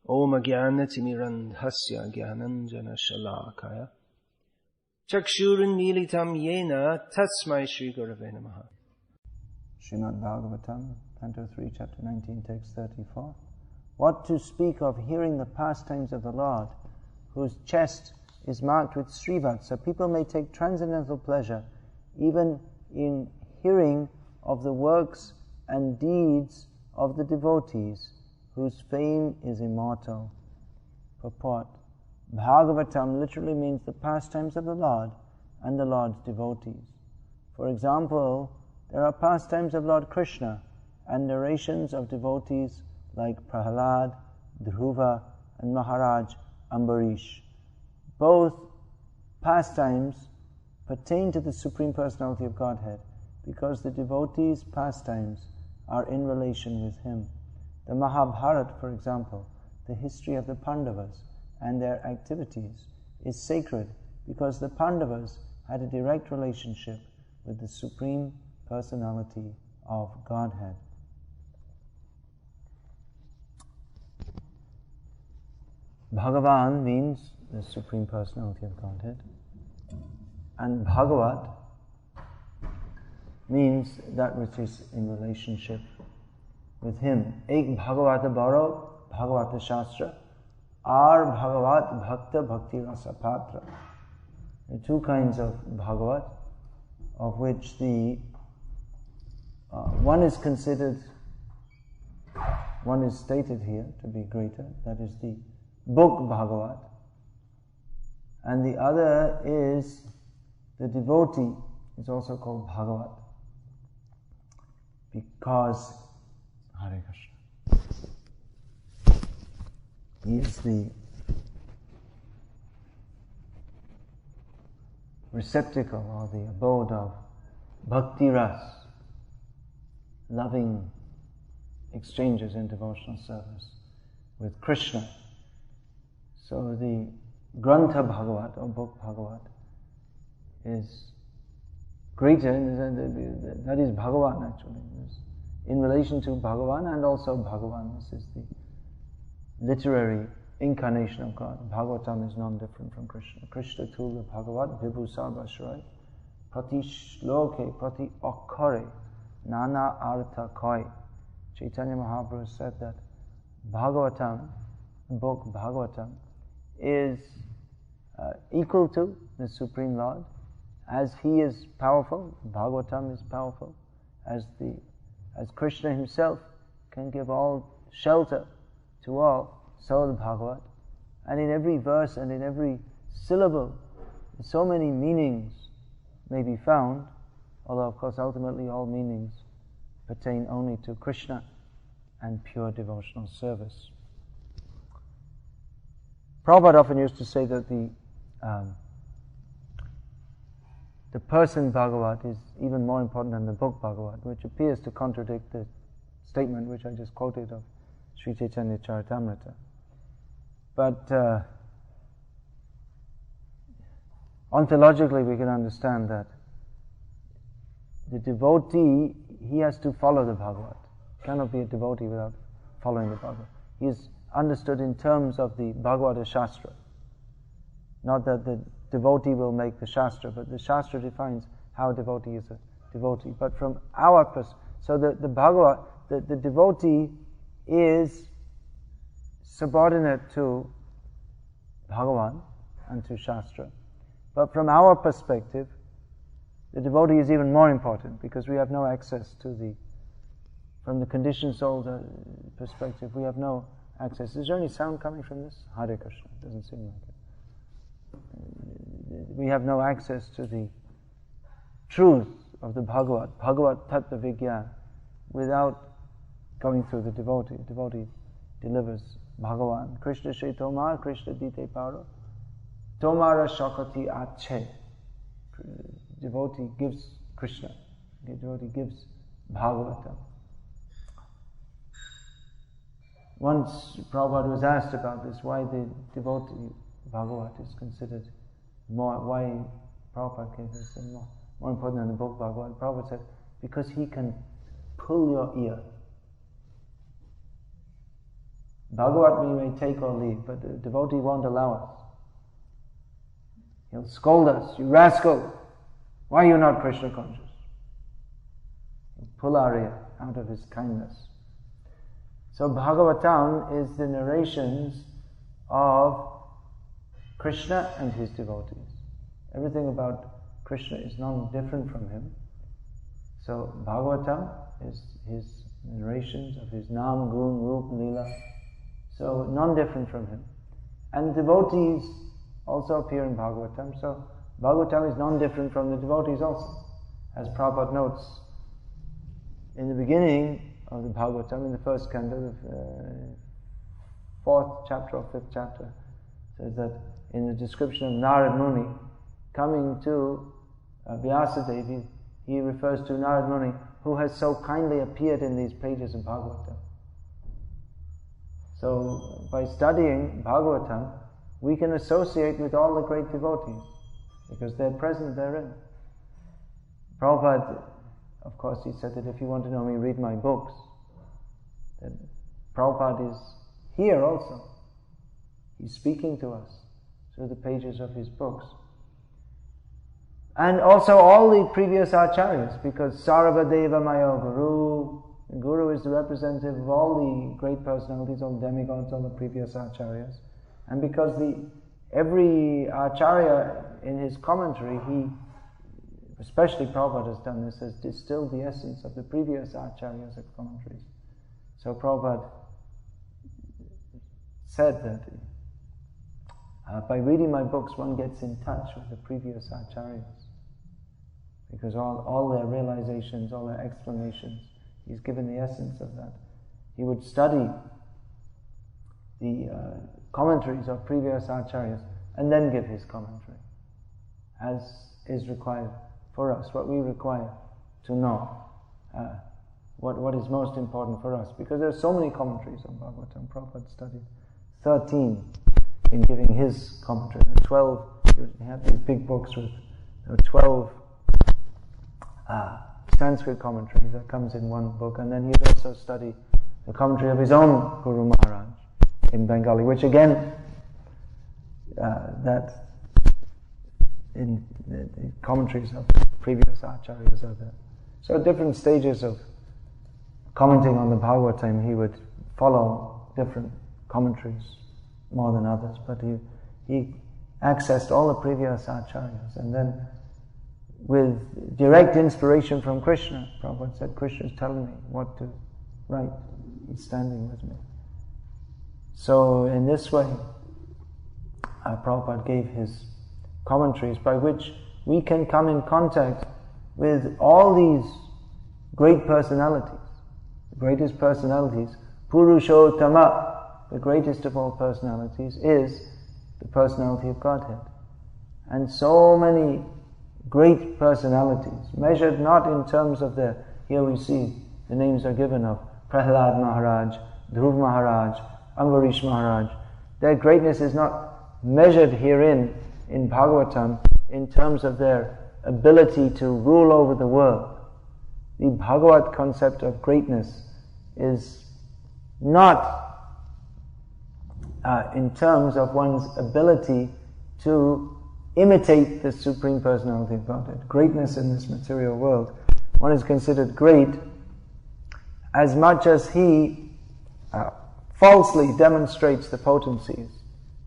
Om Jnana-timirandhasya Jnananjana Shalakaya Chakshurunmilitam Yena Tasmai Shri Gurave Namaha. Srimad Bhagavatam, Canto 3, Chapter 19, Text 34. What to speak of hearing the pastimes of the Lord, whose chest is marked with Srivatsa? People may take transcendental pleasure even in hearing of the works and deeds of the devotees, whose fame is immortal. Purport. Bhagavatam literally means the pastimes of the Lord and the Lord's devotees. For example, there are pastimes of Lord Krsna and narrations of devotees like Prahalad, Dhruva, and Maharaj Ambarish. Both pastimes pertain to the Supreme Personality of Godhead because the devotees' pastimes are in relation with Him. The Mahabharata, for example, the history of the Pandavas and their activities, is sacred because the Pandavas had a direct relationship with the Supreme Personality of Godhead. Bhagavan means the Supreme Personality of Godhead, and Bhagavat means that which is in relationship with Him. Ek Bhagavata Baro, Bhagavata Shastra, Ar Bhagavat Bhakta Bhakti Rasa Patra. There are two kinds of Bhagavat, of which the one is stated here to be greater, that is the book Bhagavat, and the other is the devotee, is also called Bhagavat, because Hare Krishna, he is the receptacle or the abode of Bhakti Ras, loving exchanges in devotional service with Krishna. So the Grantha Bhagavat or book Bhagavat is greater, that is Bhagavan actually, in relation to Bhagavan and also Bhagavan. This is the literary incarnation of God. Bhagavatam is non-different from Krishna. Krishna Tula Bhagavat Vibhu Sarvashray Prati Shloke Prati Akkare Nana Artha Koi. Chaitanya Mahaprabhu said that Bhagavatam, the book Bhagavatam, is equal to the Supreme Lord. As He is powerful, Bhagavatam is powerful. As Krishna Himself can give all shelter to all, so the Bhagavat. And in every verse and in every syllable, so many meanings may be found, although of course ultimately all meanings pertain only to Krishna and pure devotional service. Prabhupada often used to say that the person Bhagavat is even more important than the book Bhagavat, which appears to contradict the statement which I just quoted of Sri Chaitanya Charitamrita. But ontologically we can understand that the devotee, he has to follow the Bhagavat. Cannot be a devotee without following the Bhagavat. He is understood in terms of the Bhagavata Shastra. Not that the devotee will make the Shastra, but the Shastra defines how a devotee is a devotee. But from our perspective, so the Bhagavat, the devotee is subordinate to Bhagavan and to Shastra. But from our perspective, the devotee is even more important because we have no access to from the conditioned soul perspective, we have no access. Is there any sound coming from this? Hare Krishna. It doesn't seem like it. We have no access to the truth of the Bhagavat Tattva Vigyan, without going through the devotee. The devotee delivers Bhagavan. Krishna Shri Tomar, Krishna Dite Paro, Tomara Shakati Ache. Devotee gives Krishna. The devotee gives Bhagavatam. Once Prabhupada was asked about this, why the devotee Bhagavat is considered more, why Prabhupada considers it more important than the book Bhagavat. Prabhupada said, because he can pull your ear. Bhagavat we may take or leave, but the devotee won't allow us. He'll scold us, you rascal, why are you not Krishna conscious? He'll pull our ear out of his kindness. So Bhagavatam is the narrations of Krishna and his devotees. Everything about Krishna is non-different from him. So Bhagavatam is his narrations of his Nam, Gun, Rup, Leela. So non-different from him. And devotees also appear in Bhagavatam. So Bhagavatam is non-different from the devotees also. As Prabhupada notes, in the beginning of the Bhagavatam, in the first canto, the fourth chapter or fifth chapter, says that in the description of Narad Muni coming to Vyasa Devi, he refers to Narad Muni, who has so kindly appeared in these pages of Bhagavatam. So by studying Bhagavatam, we can associate with all the great devotees, because they're present therein. Prabhupada, of course, he said that if you want to know me, read my books. That Prabhupada is here also. He's speaking to us through the pages of his books. And also all the previous acharyas, because Sarvadeva Maya Guru, the Guru is the representative of all the great personalities, all demigods, all the previous acharyas. And because every acharya in his commentary, especially Prabhupada has done this, has distilled the essence of the previous acharyas' commentaries. So Prabhupada said that by reading my books, one gets in touch with the previous acharyas, because all their realizations, all their explanations, he's given the essence of that. He would study the commentaries of previous acharyas and then give his commentary, as is required for us, what we require to know, what is most important for us, because there are so many commentaries on Bhagavatam. Prabhupada studied 13 in giving his commentary. There are 12, he had these big books with 12 Sanskrit commentaries that comes in one book, and then he'd also study the commentary of his own Guru Maharaj in Bengali, which again, that in the commentaries of previous acharyas are there. So different stages of commenting on the Bhagavatam, he would follow different commentaries more than others, but he accessed all the previous acharyas, and then with direct inspiration from Krishna, Prabhupada said, Krishna is telling me what to write. He's standing with me. So in this way, Prabhupada gave his commentaries by which we can come in contact with all these great personalities. The greatest personalities, Purushottama, the greatest of all personalities, is the personality of Godhead. And so many great personalities, measured not in terms of here we see the names are given of Prahlad Maharaj, Dhruv Maharaj, Ambarish Maharaj. Their greatness is not measured herein in Bhagavatam in terms of their ability to rule over the world. The Bhagavat concept of greatness is not in terms of one's ability to imitate the Supreme Personality of Godhead. Greatness in this material world, one is considered great as much as he falsely demonstrates the potencies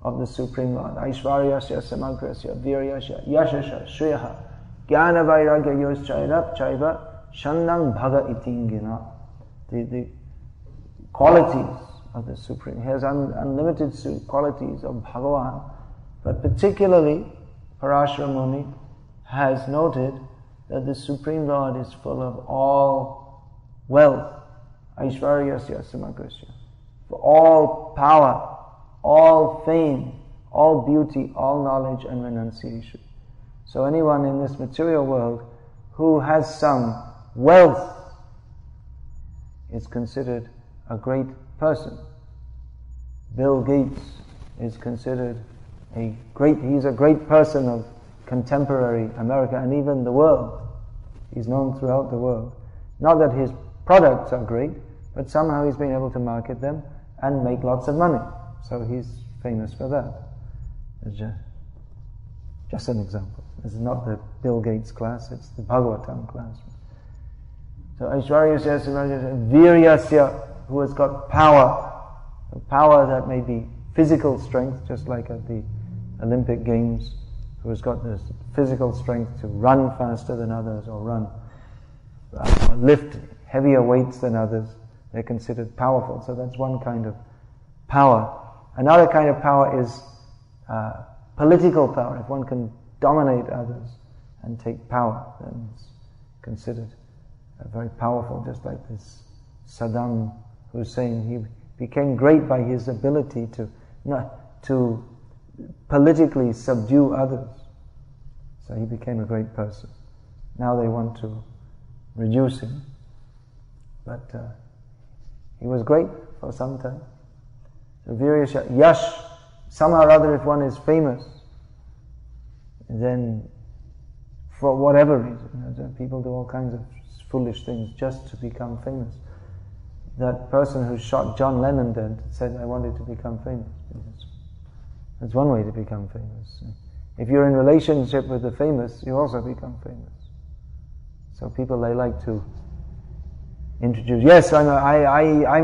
of the Supreme Lord. Aishvaryasya samagrasya viryasya yashasya shreyaha jnana vairagya yoschayarap chaiva shandang bhaga itingina. The qualities of the Supreme. He has unlimited qualities of Bhagavan, but particularly Parashara Muni has noted that the Supreme Lord is full of all wealth, Aishvaryasya samagrasya, for all power, all fame, all beauty, all knowledge and renunciation. So anyone in this material world who has some wealth is considered a great person. Bill Gates is considered he's a great person of contemporary America and even the world. He's known throughout the world. Not that his products are great, but somehow he's been able to market them and make lots of money. So he's famous for that. It's just an example. This is not the Bill Gates class, it's the Bhagavatam class. So Aishwaryasya Viryasya, who has got power, a power that may be physical strength, just like at the Olympic Games, who has got this physical strength to run faster than others, or lift heavier weights than others. They're considered powerful. So that's one kind of power. Another kind of power is political power. If one can dominate others and take power, then it's considered very powerful. Just like this Saddam Hussein, he became great by his ability to politically subdue others. So he became a great person. Now they want to reduce him. But he was great for some time. So Viryasya, Yash, somehow or other if one is famous, then for whatever reason, people do all kinds of foolish things just to become famous. That person who shot John Lennon dead said, I wanted to become famous. That's one way to become famous. If you're in relationship with the famous, you also become famous. So people, they like to introduce, yes, I'm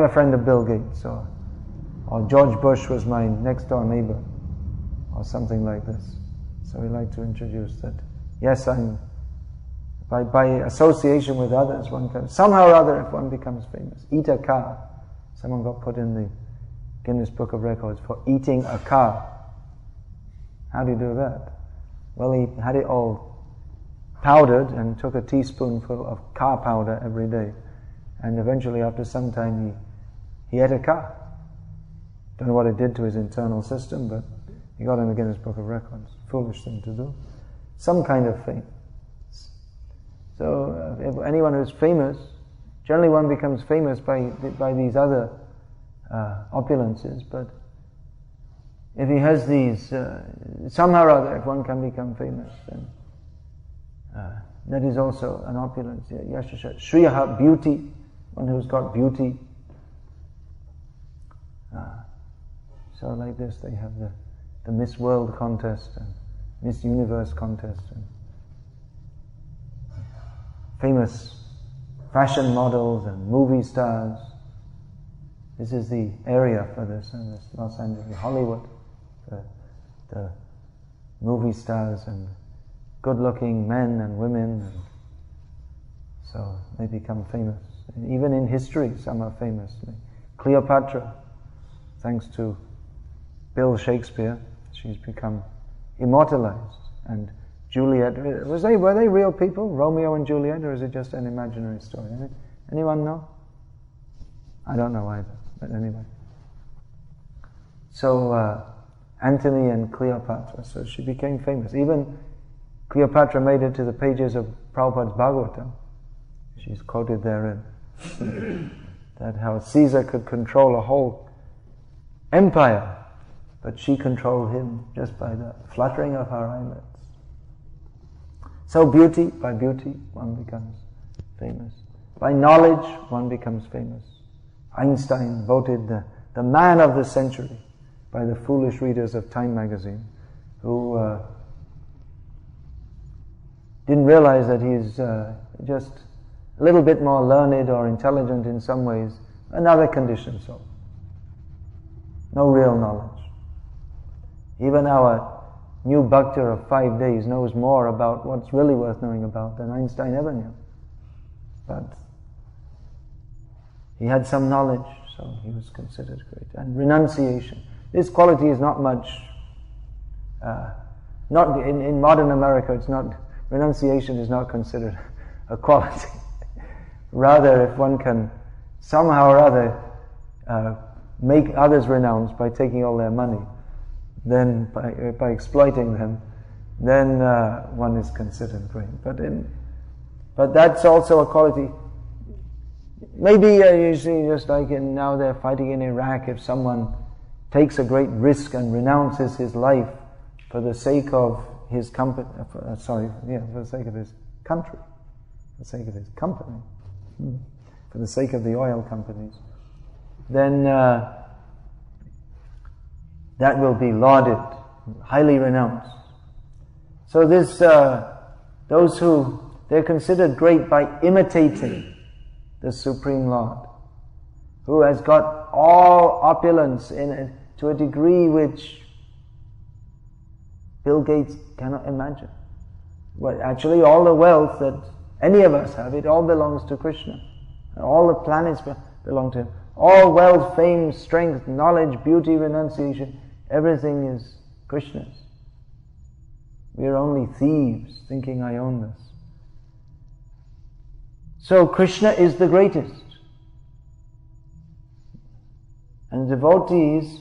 a friend of Bill Gates, or George Bush was my next door neighbor, or something like this. So we like to introduce that, yes, by association with others, one can, somehow or other, if one becomes famous. Eat a car. Someone got put in the Guinness Book of Records for eating a car. How do you do that? Well, he had it all powdered and took a teaspoonful of car powder every day. And eventually, after some time, he ate a car. Don't know what it did to his internal system, but he got in the Guinness Book of Records. Foolish thing to do. Some kind of fame. So, if anyone who's famous, generally one becomes famous by these other opulences, but if he has these, somehow or other, if one can become famous, then that is also an opulence. Yashasha, Shriyaha, beauty, one who's got beauty. So like this, they have the Miss World contest and Miss Universe contest, and famous fashion models and movie stars. This is the area for this, and this Los Angeles, Hollywood, the movie stars and good-looking men and women, and so they become famous. And even in history, some are famous. Like Cleopatra, thanks to Bill Shakespeare, she's become immortalized. And Juliet, were they real people, Romeo and Juliet, or is it just an imaginary story? Anyone know? I don't know either, but anyway. So Antony and Cleopatra, so she became famous. Even Cleopatra made it to the pages of Prabhupada's Bhagavatam. She's quoted therein that how Caesar could control a whole empire, but she controlled him just by the fluttering of her eyelids. So by beauty, one becomes famous. By knowledge, one becomes famous. Einstein voted the man of the century by the foolish readers of Time magazine, who didn't realize that he's just a little bit more learned or intelligent in some ways, another condition, so no real knowledge. Even our new Bhakti of 5 days knows more about what's really worth knowing about than Einstein ever knew. But he had some knowledge, so he was considered great. And renunciation. This quality is not much, not in modern America, it's not, renunciation is not considered a quality. Rather, if one can somehow or other make others renounce by taking all their money, then by exploiting them, then one is considered great. But that's also a quality. Maybe you see, just like now they're fighting in Iraq, if someone takes a great risk and renounces his life for the sake of his company, for the sake of his country, for the sake of his company, for the sake of the oil companies, then that will be lauded, highly renounced. So this, those who, they're considered great by imitating the Supreme Lord, who has got all opulence to a degree which Bill Gates cannot imagine. Well, actually all the wealth that any of us have, it all belongs to Krishna. All the planets belong to Him. All wealth, fame, strength, knowledge, beauty, renunciation, everything is Krishna's. We are only thieves thinking I own this. So Krishna is the greatest. And devotees,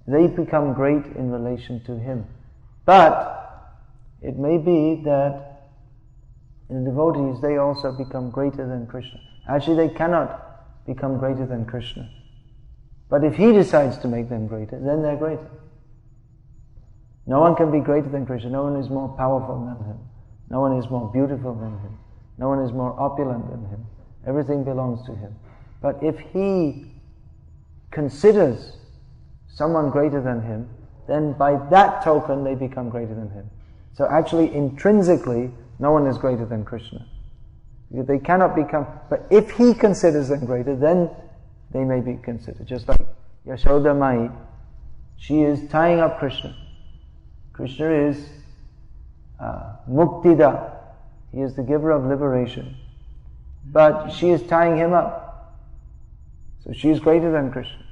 they become great in relation to Him. But it may be that in devotees they also become greater than Krishna. Actually, they cannot become greater than Krishna. But if He decides to make them greater, then they're greater. No one can be greater than Krishna. No one is more powerful than Him. No one is more beautiful than Him. No one is more opulent than Him. Everything belongs to Him. But if He considers someone greater than Him, then by that token they become greater than Him. So actually, intrinsically, no one is greater than Krishna. They cannot become, but if He considers them greater, then they may be considered. Just like Yashoda Mai, she is tying up Krishna. Krishna is Muktida. He is the giver of liberation. But she is tying him up. So she is greater than Krishna.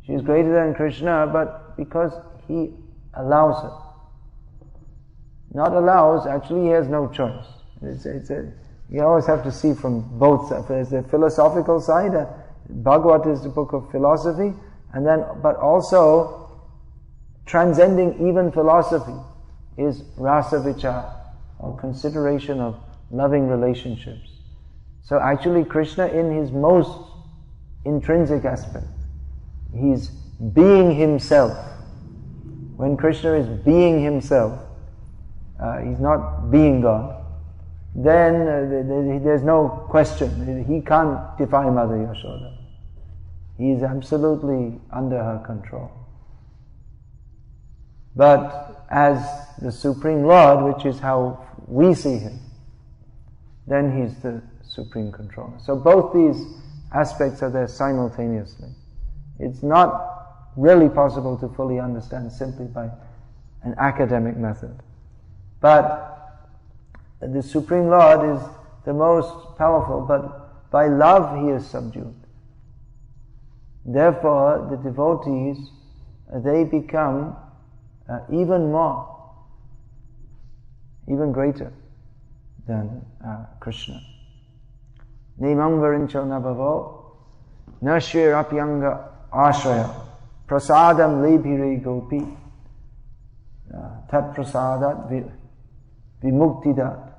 She is greater than Krishna, but because He allows her. Not allows, actually He has no choice. You always have to see from both sides. There's the philosophical side. Bhagavad is the book of philosophy, but also transcending even philosophy is rasa vichar, or consideration of loving relationships. So actually Krishna, in His most intrinsic aspect, He's being Himself. When Krishna is being Himself, He's not being God, then there's no question. He can't defy Mother Yashoda. He is absolutely under her control. But as the Supreme Lord, which is how we see Him, then He's the Supreme Controller. So both these aspects are there simultaneously. It's not really possible to fully understand simply by an academic method. But the Supreme Lord is the most powerful, but by love He is subdued. Therefore, the devotees, they become even greater than Krishna. Nemam varincho nabhavo nashir apyanga ashraya prasadam lebhire gopi tat prasadat vimuktidat.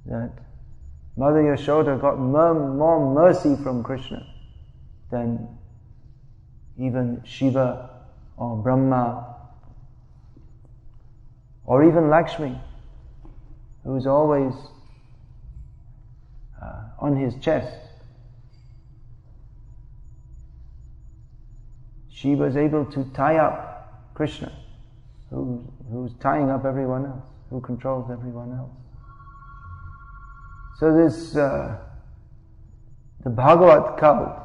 That Mother Yashoda got more mercy from Krishna than even Shiva or Brahma or even Lakshmi, who is always on his chest. She was able to tie up Krishna, who's tying up everyone else, who controls everyone else. So this, the Bhagavad cult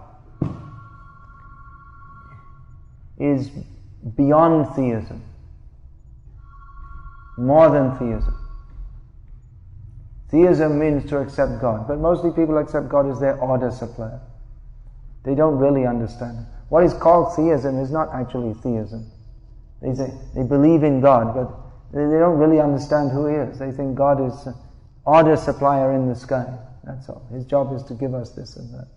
is beyond theism, more than theism. Theism means to accept God, but mostly people accept God as their order supplier. They don't really understand it. What is called theism is not actually theism. They say they believe in God, but they don't really understand who He is. They think God is an order supplier in the sky. That's all. His job is to give us this and that.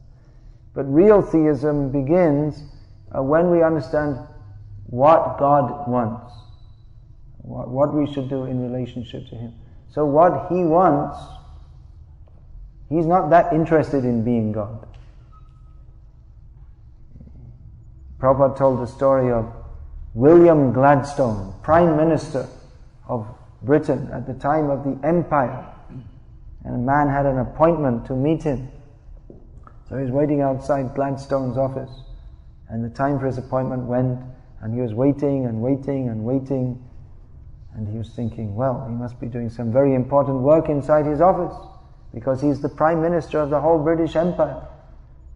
But real theism begins when we understand what God wants, what we should do in relationship to Him. So what He wants, He's not that interested in being God. Prabhupada told the story of William Gladstone, Prime Minister of Britain at the time of the Empire. And a man had an appointment to meet him. So he's waiting outside Gladstone's office. And the time for his appointment went, and he was waiting and waiting and waiting, and he was thinking, well, he must be doing some very important work inside his office, because he's the Prime Minister of the whole British Empire.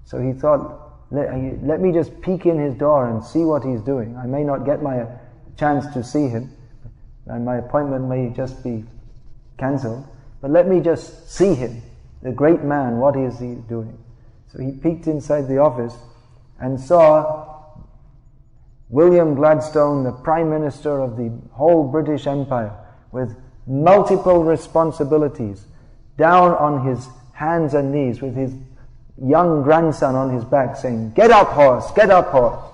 So he thought, let me just peek in his door and see what he's doing. I may not get my chance to see him, and my appointment may just be cancelled, but let me just see him, the great man, what is he doing? So he peeked inside the office and saw William Gladstone, the Prime Minister of the whole British Empire, with multiple responsibilities, down on his hands and knees with his young grandson on his back saying, "Get up, horse, get up, horse."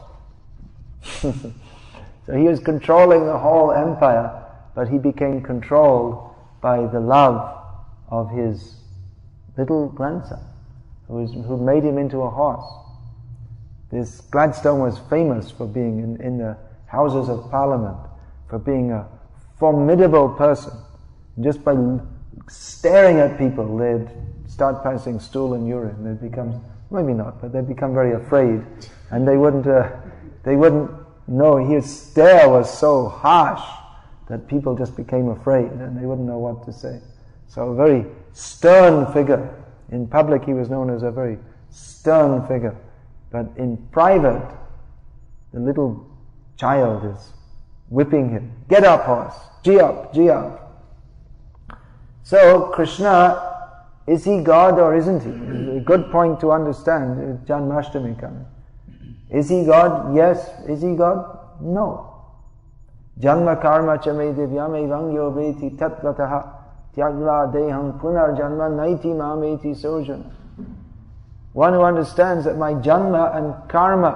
So he was controlling the whole empire, but he became controlled by the love of his little grandson, who made him into a horse. This Gladstone was famous for being in the Houses of Parliament, for being a formidable person. Just by staring at people, they'd start passing stool and urine. They'd become, maybe not, but they'd become very afraid, and they wouldn't know. His stare was so harsh that people just became afraid, and they wouldn't know what to say. So a very stern figure. In public he was known as a very stern figure, but in private the little child is whipping him. "Get up, horse! Gee up, gee up!" So Krishna, is he God or isn't he? It's a good point to understand. Janmashtami coming. Is he God? Yes. Is he God? No. Janma karma chame divyam evangyo veti tatvataha tyagva deham punar janma naiti mameti sojana. One who understands that my janma and karma,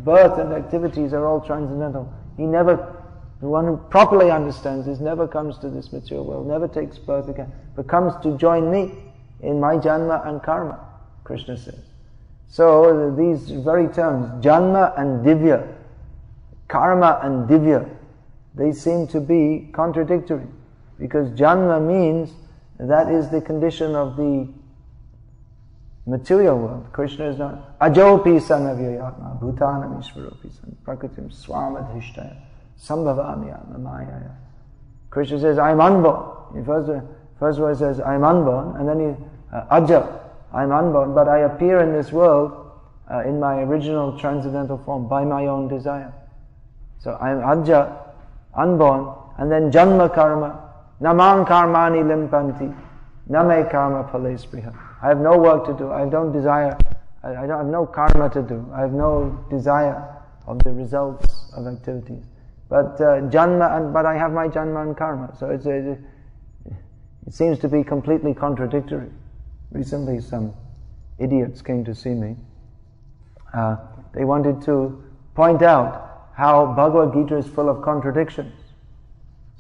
birth and activities are all transcendental. The one who properly understands this never comes to this material world, never takes birth again, but comes to join me in my janma and karma, Krishna says. So these very terms, janma and divya, karma and divya, they seem to be contradictory, because janma means that is the condition of the material world. Krishna is not ajopi sanavyayatma bhutanam ishvaropi san prakritim swamadhishtaya sambhavamya mayaya. Krishna says, I'm unborn. First verse says, I'm unborn, and then aja, I'm unborn, but I appear in this world in my original transcendental form by my own desire. So I'm aja, unborn, and then janma karma, namang karmani limpanti, name karma palespriha. I have no work to do, I don't desire, I have no karma to do, I have no desire of the results of activities. But but I have my janma and karma. So it seems to be completely contradictory. Recently some idiots came to see me. They wanted to point out how Bhagavad-gita is full of contradictions.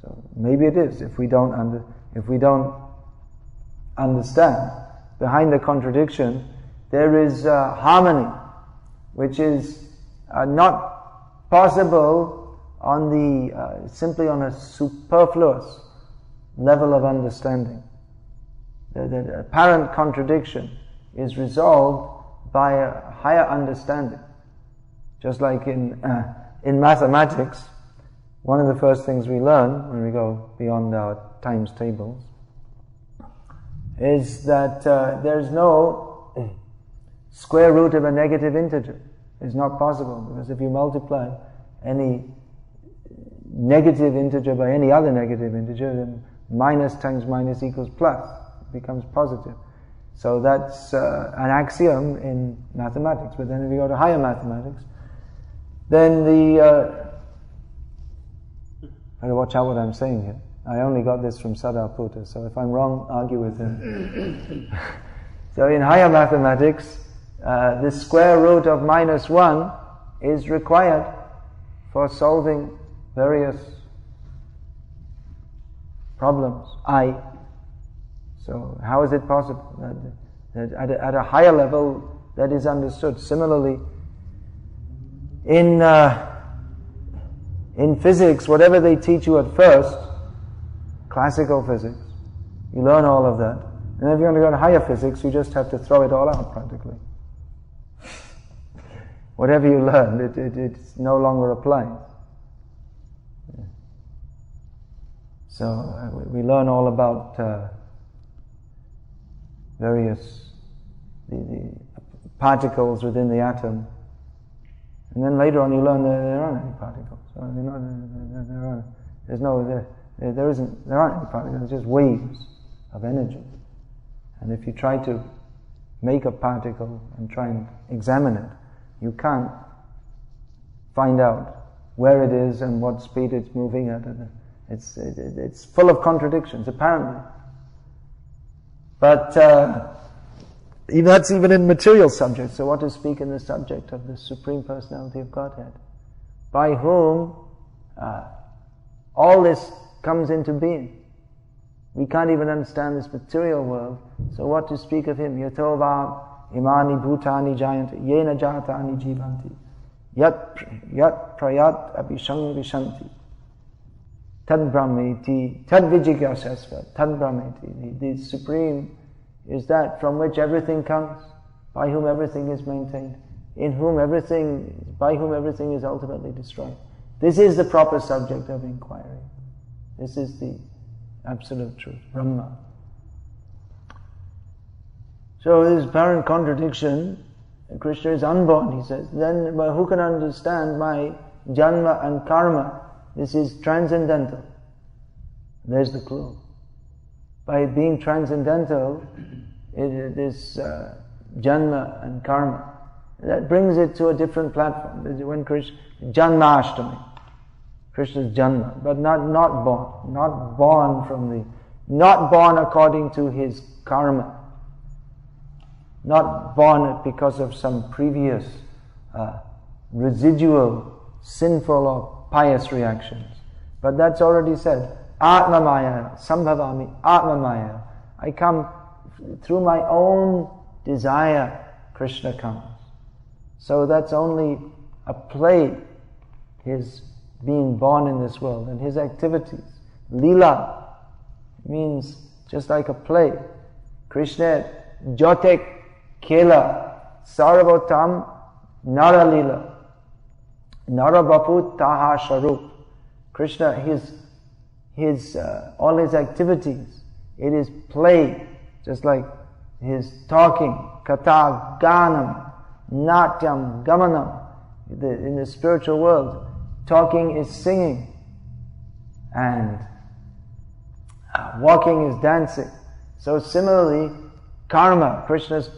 So maybe it is, if we don't understand. Behind the contradiction, there is harmony, which is not possible on simply on a superfluous level of understanding. The apparent contradiction is resolved by a higher understanding. Just like in mathematics, one of the first things we learn when we go beyond our times tables is that there's no square root of a negative integer. It's not possible, because if you multiply any negative integer by any other negative integer, then minus times minus equals plus. It becomes positive. So that's an axiom in mathematics. But then if you go to higher mathematics, then I gotta watch out what I'm saying here. I only got this from Sadhaputta, so if I'm wrong, argue with him. So in higher mathematics, the square root of -1 is required for solving various problems. So how is it possible that at a higher level that is understood? Similarly, in physics, whatever they teach you at first, classical physics, you learn all of that. And then if you want to go to higher physics, you just have to throw it all out practically. whatever you learn, it's no longer applies. So we learn all about various the particles within the atom, and then later on you learn that there aren't any particles. So there aren't any particles. There's just waves of energy. And if you try to make a particle and try and examine it, you can't find out where it is and what speed it's moving at. It's full of contradictions, apparently. But that's even in material subjects. So what to speak in the subject of the Supreme Personality of Godhead, by whom all this comes into being. We can't even understand this material world, so what to speak of Him? Yato va imani bhutani jayanti yena jatani jivanti yat prayat abhishang vishanti tad brahmeti tad vijigyasasva tad brahmeti. The Supreme is that from which everything comes, by whom everything is maintained, by whom everything is ultimately destroyed. This is the proper subject of inquiry. This is the absolute truth, Brahma. So this apparent contradiction, Krishna is unborn, he says. Then who can understand my janma and karma? This is transcendental. There's the clue. By being transcendental, this janma and karma, that brings it to a different platform. When Janmashtami, Krishna's janma, but not born, not born according to his karma, not born because of some previous residual sinful or pious reactions, but that's already said. Atma Maya, Sambhavami, Atma Maya. I come through my own desire, Krishna comes. So that's only a play, his being born in this world, and his activities. Lila means just like a play. Krishna, Jotek Kela, Sarvotam, Nara Lila, Nara Bapu Taha Sharup. Krishna, all his activities, it is play, just like his talking, kata ganam, natyam gamanam. In the spiritual world, talking is singing, and walking is dancing. So similarly, Krishna's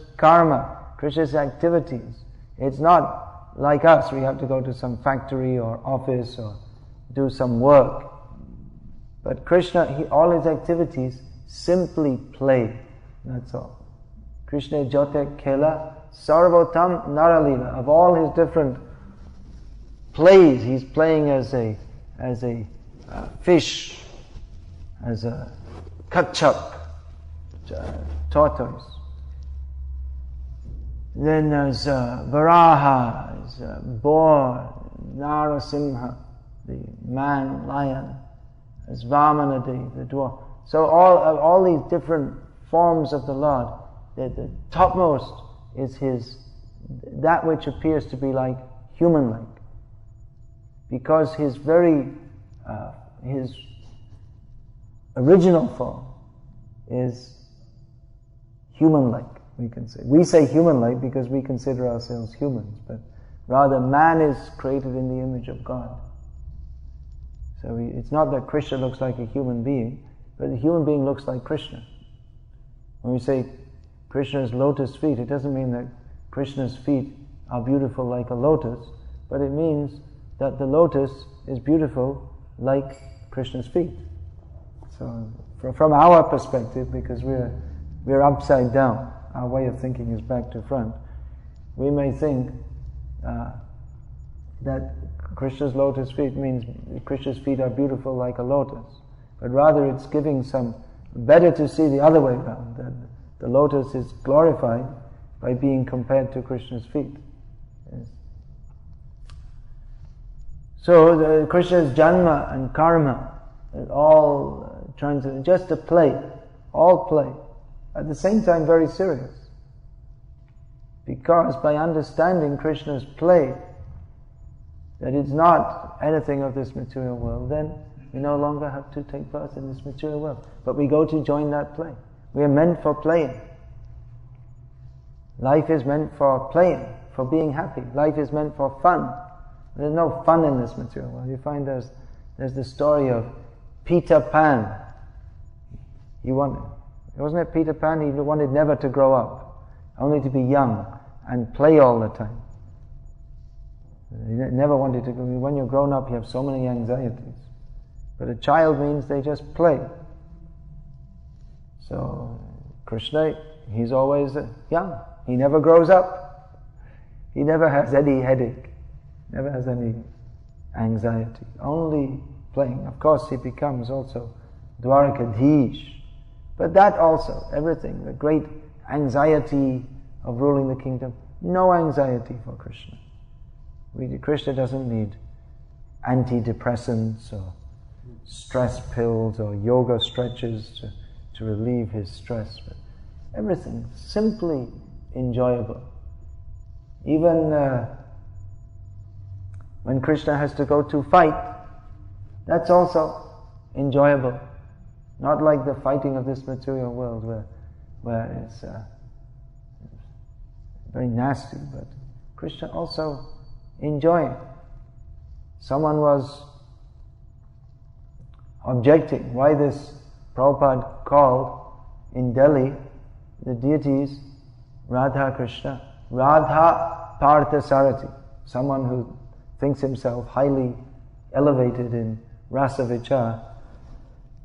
activities, it's not like us, we have to go to some factory or office or do some work. But Krishna, all his activities simply play. That's all. Krishna Jotek Kela Sarvotam Naralila. Of all his different plays, he's playing as a fish, as a kachap, tortoise. Then there's Varaha, there's boar, Narasimha, the man, lion. As Vamanadi, the dwarf. So all these different forms of the Lord, the topmost is that which appears to be like human-like. Because his original form is human-like, we can say. We say human-like because we consider ourselves humans, but rather man is created in the image of God. So it's not that Krishna looks like a human being, but the human being looks like Krishna. When we say Krishna's lotus feet, it doesn't mean that Krishna's feet are beautiful like a lotus, but it means that the lotus is beautiful like Krishna's feet. So from our perspective, because we're upside down, our way of thinking is back to front, we may think that Krishna's lotus feet means Krishna's feet are beautiful like a lotus. But rather it's giving better to see the other way around, that the lotus is glorified by being compared to Krishna's feet. Yes. So Krishna's janma and karma, all just a play, all play. At the same time very serious. Because by understanding Krishna's play, that it's not anything of this material world, then we no longer have to take birth in this material world. But we go to join that play. We are meant for playing. Life is meant for playing, for being happy. Life is meant for fun. There's no fun in this material world. You find there's the story of Peter Pan. Wasn't it Peter Pan? He wanted never to grow up, only to be young and play all the time. He never wanted to. When you're grown up, you have so many anxieties. But a child means they just play. So Krishna, he's always young. He never grows up. He never has any headache. Never has any anxiety. Only playing. Of course, he becomes also Dwarakadhish. But that also, everything, the great anxiety of ruling the kingdom, no anxiety for Krishna. Krishna doesn't need antidepressants or stress pills or yoga stretches to relieve his stress. But everything simply enjoyable. Even when Krishna has to go to fight, that's also enjoyable. Not like the fighting of this material world where it's very nasty, but Krishna also enjoying. Someone was objecting why this Prabhupada called in Delhi the deities Radha Krishna, Radha Parthasarathi, someone who thinks himself highly elevated in rasa vichar,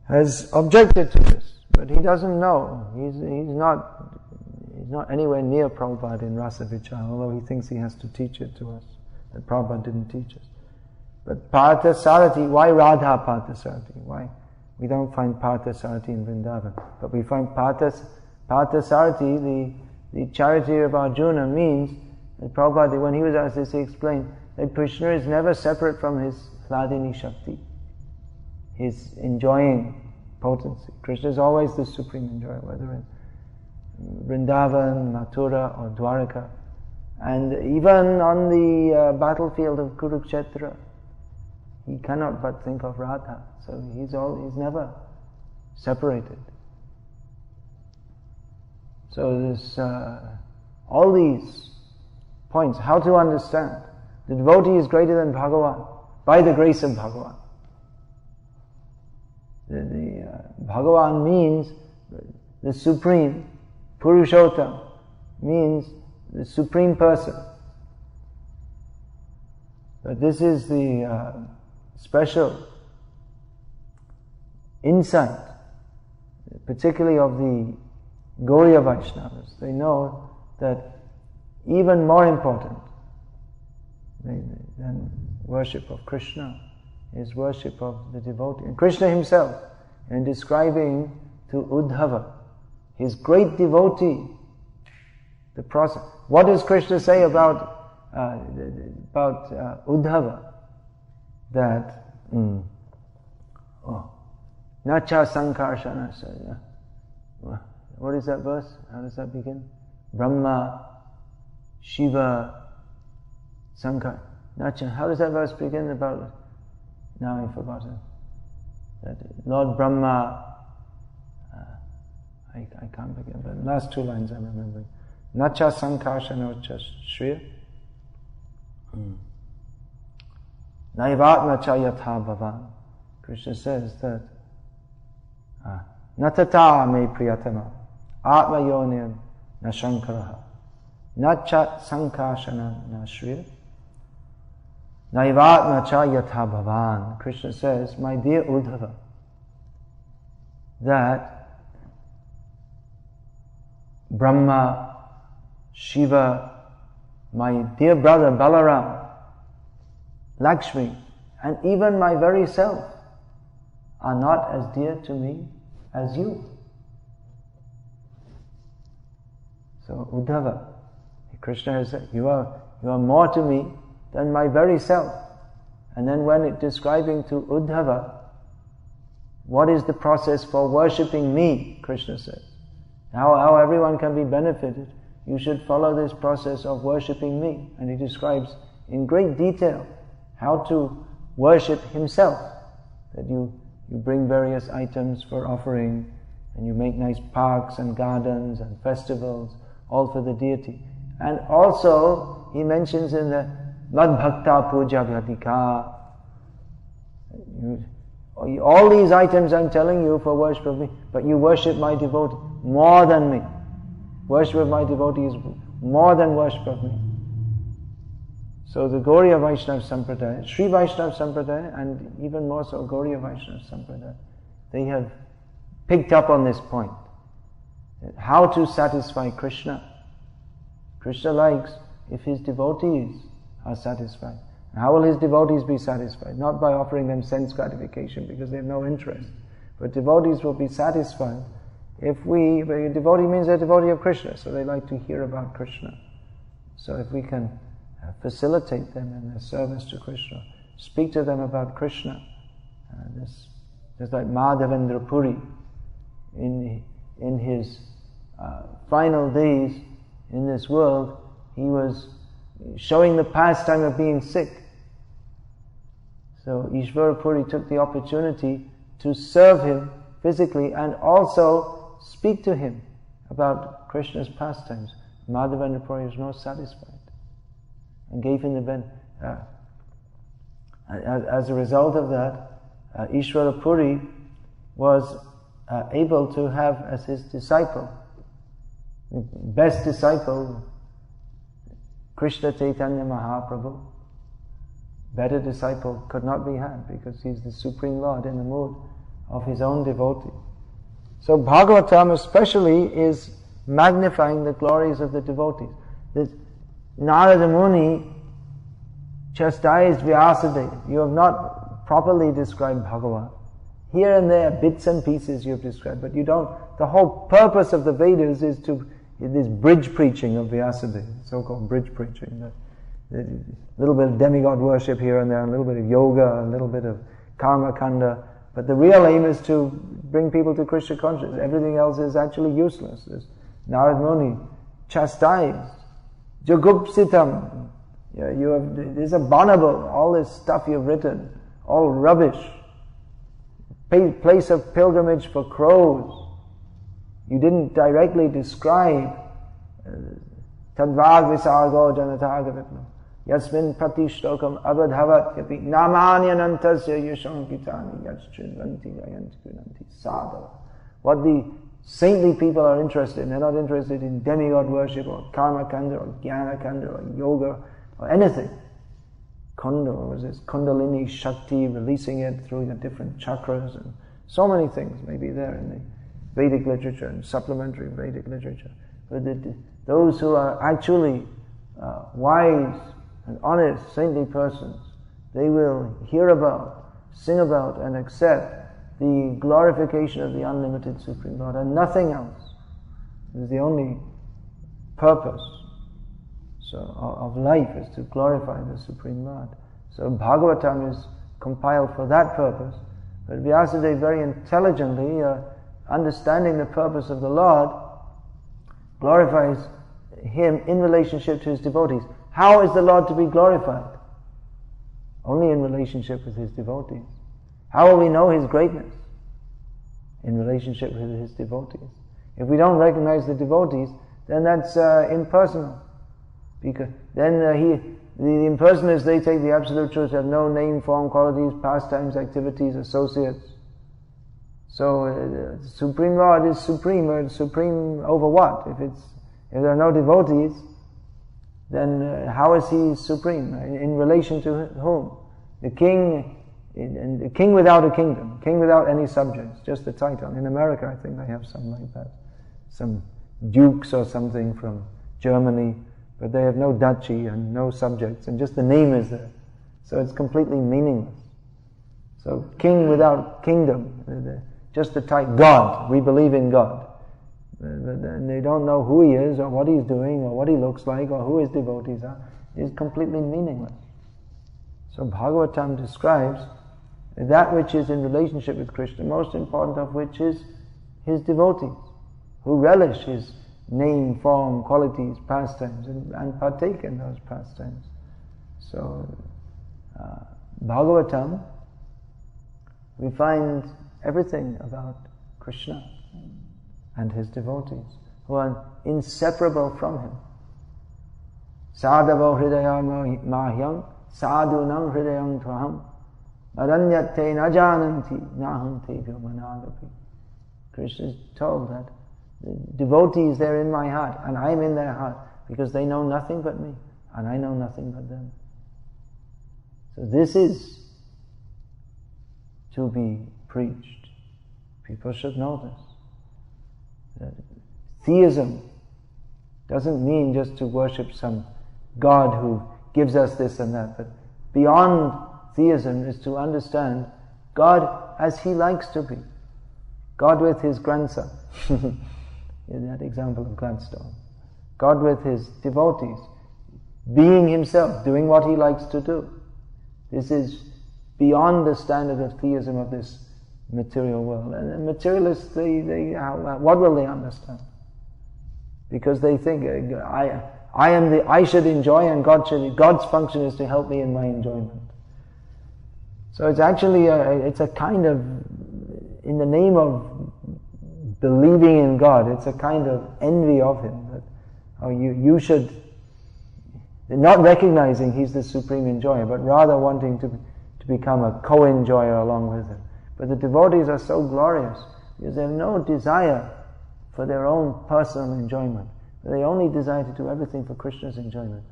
has objected to this, but he doesn't know. He's not anywhere near Prabhupada in rasa vichar, although he thinks he has to teach it to us, that Prabhupada didn't teach us. But Parthasarathi, why Radha Parthasarathi? Why? We don't find Parthasarathi in Vrindavan, but we find Parthasarathi, the charioteer of Arjuna, means that Prabhupada, when he was asked this, he explained that Krishna is never separate from his Hladini Shakti, his enjoying potency. Krishna is always the supreme enjoyer, whether in Vrindavan, Mathura or Dwaraka. And even on the battlefield of Kurukshetra, he cannot but think of Radha. So he's never separated. So there's all these points, how to understand. The devotee is greater than Bhagavan by the grace of Bhagavan. The Bhagavan means the supreme. Purushottam means the supreme person. But this is the special insight, particularly of the Gauriya Vaishnavas. They know that even more important than worship of Krishna is worship of the devotee. And Krishna himself, in describing to Uddhava, his great devotee, the process. What does Krishna say about Uddhava? That Nacha Sankarshana. What is that verse? How does that begin? Brahma, Shiva, Sankar. Nacha. How does that verse begin? About, now I've forgotten. That Lord Brahma, I can't begin, but the last two lines I'm remembering. Nacha Sankarshanocha Shriya. Naivatma cha yatha bhavan. Krishna says that Natata me priyatama Atma yonim na shankaraha Nacha sankarshana na shriya Naivatma cha yatha bhavan. Krishna says, my dear Uddhava, that Brahma, Shiva, my dear brother Balaram, Lakshmi, and even my very self are not as dear to me as you. So Uddhava, Krishna has said, you are more to me than my very self. And then when it describing to Uddhava, what is the process for worshipping me, Krishna says. How everyone can be benefited you should follow this process of worshipping me. And he describes in great detail how to worship himself. That you bring various items for offering, and you make nice parks and gardens and festivals, all for the deity. And also, he mentions in the Mad Bhakta Puja Vyadika, all these items I'm telling you for worship of me, but you worship my devotee more than me. Worship of my devotee is more than worship of me. So the Gauriya Vaishnava Sampradaya, Sri Vaishnava Sampradaya, and even more so Gauriya Vaishnava Sampradaya, they have picked up on this point. How to satisfy Krishna. Krishna likes if his devotees are satisfied. How will his devotees be satisfied? Not by offering them sense gratification, because they have no interest. But devotees will be satisfied if a devotee means they're a devotee of Krishna, so they like to hear about Krishna. So if we can facilitate them in their service to Krishna, speak to them about Krishna. Just like Madhavendra Puri, in his final days in this world, he was showing the pastime of being sick. So Ishvara Puri took the opportunity to serve him physically and also speak to him about Krishna's pastimes. Madhavendra Puri was most satisfied and gave him the benefit. As a result of that, Ishvara Puri was able to have as his disciple, best disciple, Krishna Chaitanya Mahaprabhu. Better disciple could not be had, because he's the Supreme Lord in the mood of his own devotee. So Bhagavatam especially is magnifying the glories of the devotees. That Narada Muni chastised Vyasadeva. You have not properly described Bhagavan. Here and there, bits and pieces you have described, but you don't. The whole purpose of the Vedas is this bridge preaching of Vyasadeva, so-called bridge preaching. A little bit of demigod worship here and there, a little bit of yoga, a little bit of karma kanda. But the real aim is to bring people to Krishna consciousness. Everything else is actually useless. Narad Muni chastised. Jagupsitam. This is abominable. All this stuff you've written, all rubbish. Place of pilgrimage for crows. You didn't directly describe Tadvag Visargo Janatagavitna. Yasmin Pratishtokam Abadhavat Yapi Namanyanantasya Yashankitani Yachchidvanti Gayantikunanti Sadhava. What the saintly people are interested in, they're not interested in demigod worship or karma kanda or jnana kanda or yoga or anything. Kunda, what was this? Kundalini Shakti, releasing it through the different chakras, and so many things may be there in the Vedic literature and supplementary Vedic literature. But those who are actually wise and honest, saintly persons, they will hear about, sing about, and accept the glorification of the unlimited Supreme Lord, and nothing else. It is the only purpose of life, is to glorify the Supreme Lord. So Bhagavatam is compiled for that purpose. But Vyasadeva very intelligently, understanding the purpose of the Lord, glorifies Him in relationship to His devotees. How is the Lord to be glorified? Only in relationship with His devotees. How will we know His greatness? In relationship with His devotees. If we don't recognize the devotees, then that's impersonal. Because then the impersonalists, they take the absolute truth, have no name, form, qualities, pastimes, activities, associates. So the Supreme Lord is supreme, or supreme over what? If there are no devotees, then how is He supreme? In relation to whom? The king, the king without a kingdom, king without any subjects, just the title. In America, I think they have something like that. Some dukes or something from Germany, but they have no duchy and no subjects, and just the name is there. So it's completely meaningless. So king without kingdom, just the title, God, we believe in God. And they don't know who He is, or what He's doing, or what He looks like, or who His devotees are. It's completely meaningless. So Bhagavatam describes that which is in relationship with Krishna, most important of which is His devotees, who relish His name, form, qualities, pastimes, and partake in those pastimes. So, Bhagavatam, we find everything about Krishna and his devotees who are inseparable from him. Sadhavo hridayam mahyam sadhunam hridayam tvaham aranyate najananti naham tebhyo managapi. Krishna is told that the devotees, they're in my heart and I'm in their heart because they know nothing but me and I know nothing but them. So this is to be preached. People should know this. That theism doesn't mean just to worship some God who gives us this and that, but beyond theism is to understand God as he likes to be. God with his grandson, in that example of Gladstone. God with his devotees, being himself, doing what he likes to do. This is beyond the standard of theism of this material world. And the materialists, what will they understand? Because they think, I should enjoy and God's function is to help me in my enjoyment. So it's actually it's a kind of, in the name of believing in God, it's a kind of envy of him, that you should, not recognizing he's the supreme enjoyer, but rather wanting to become a co-enjoyer along with him. But the devotees are so glorious because they have no desire for their own personal enjoyment. They only desire to do everything for Krishna's enjoyment.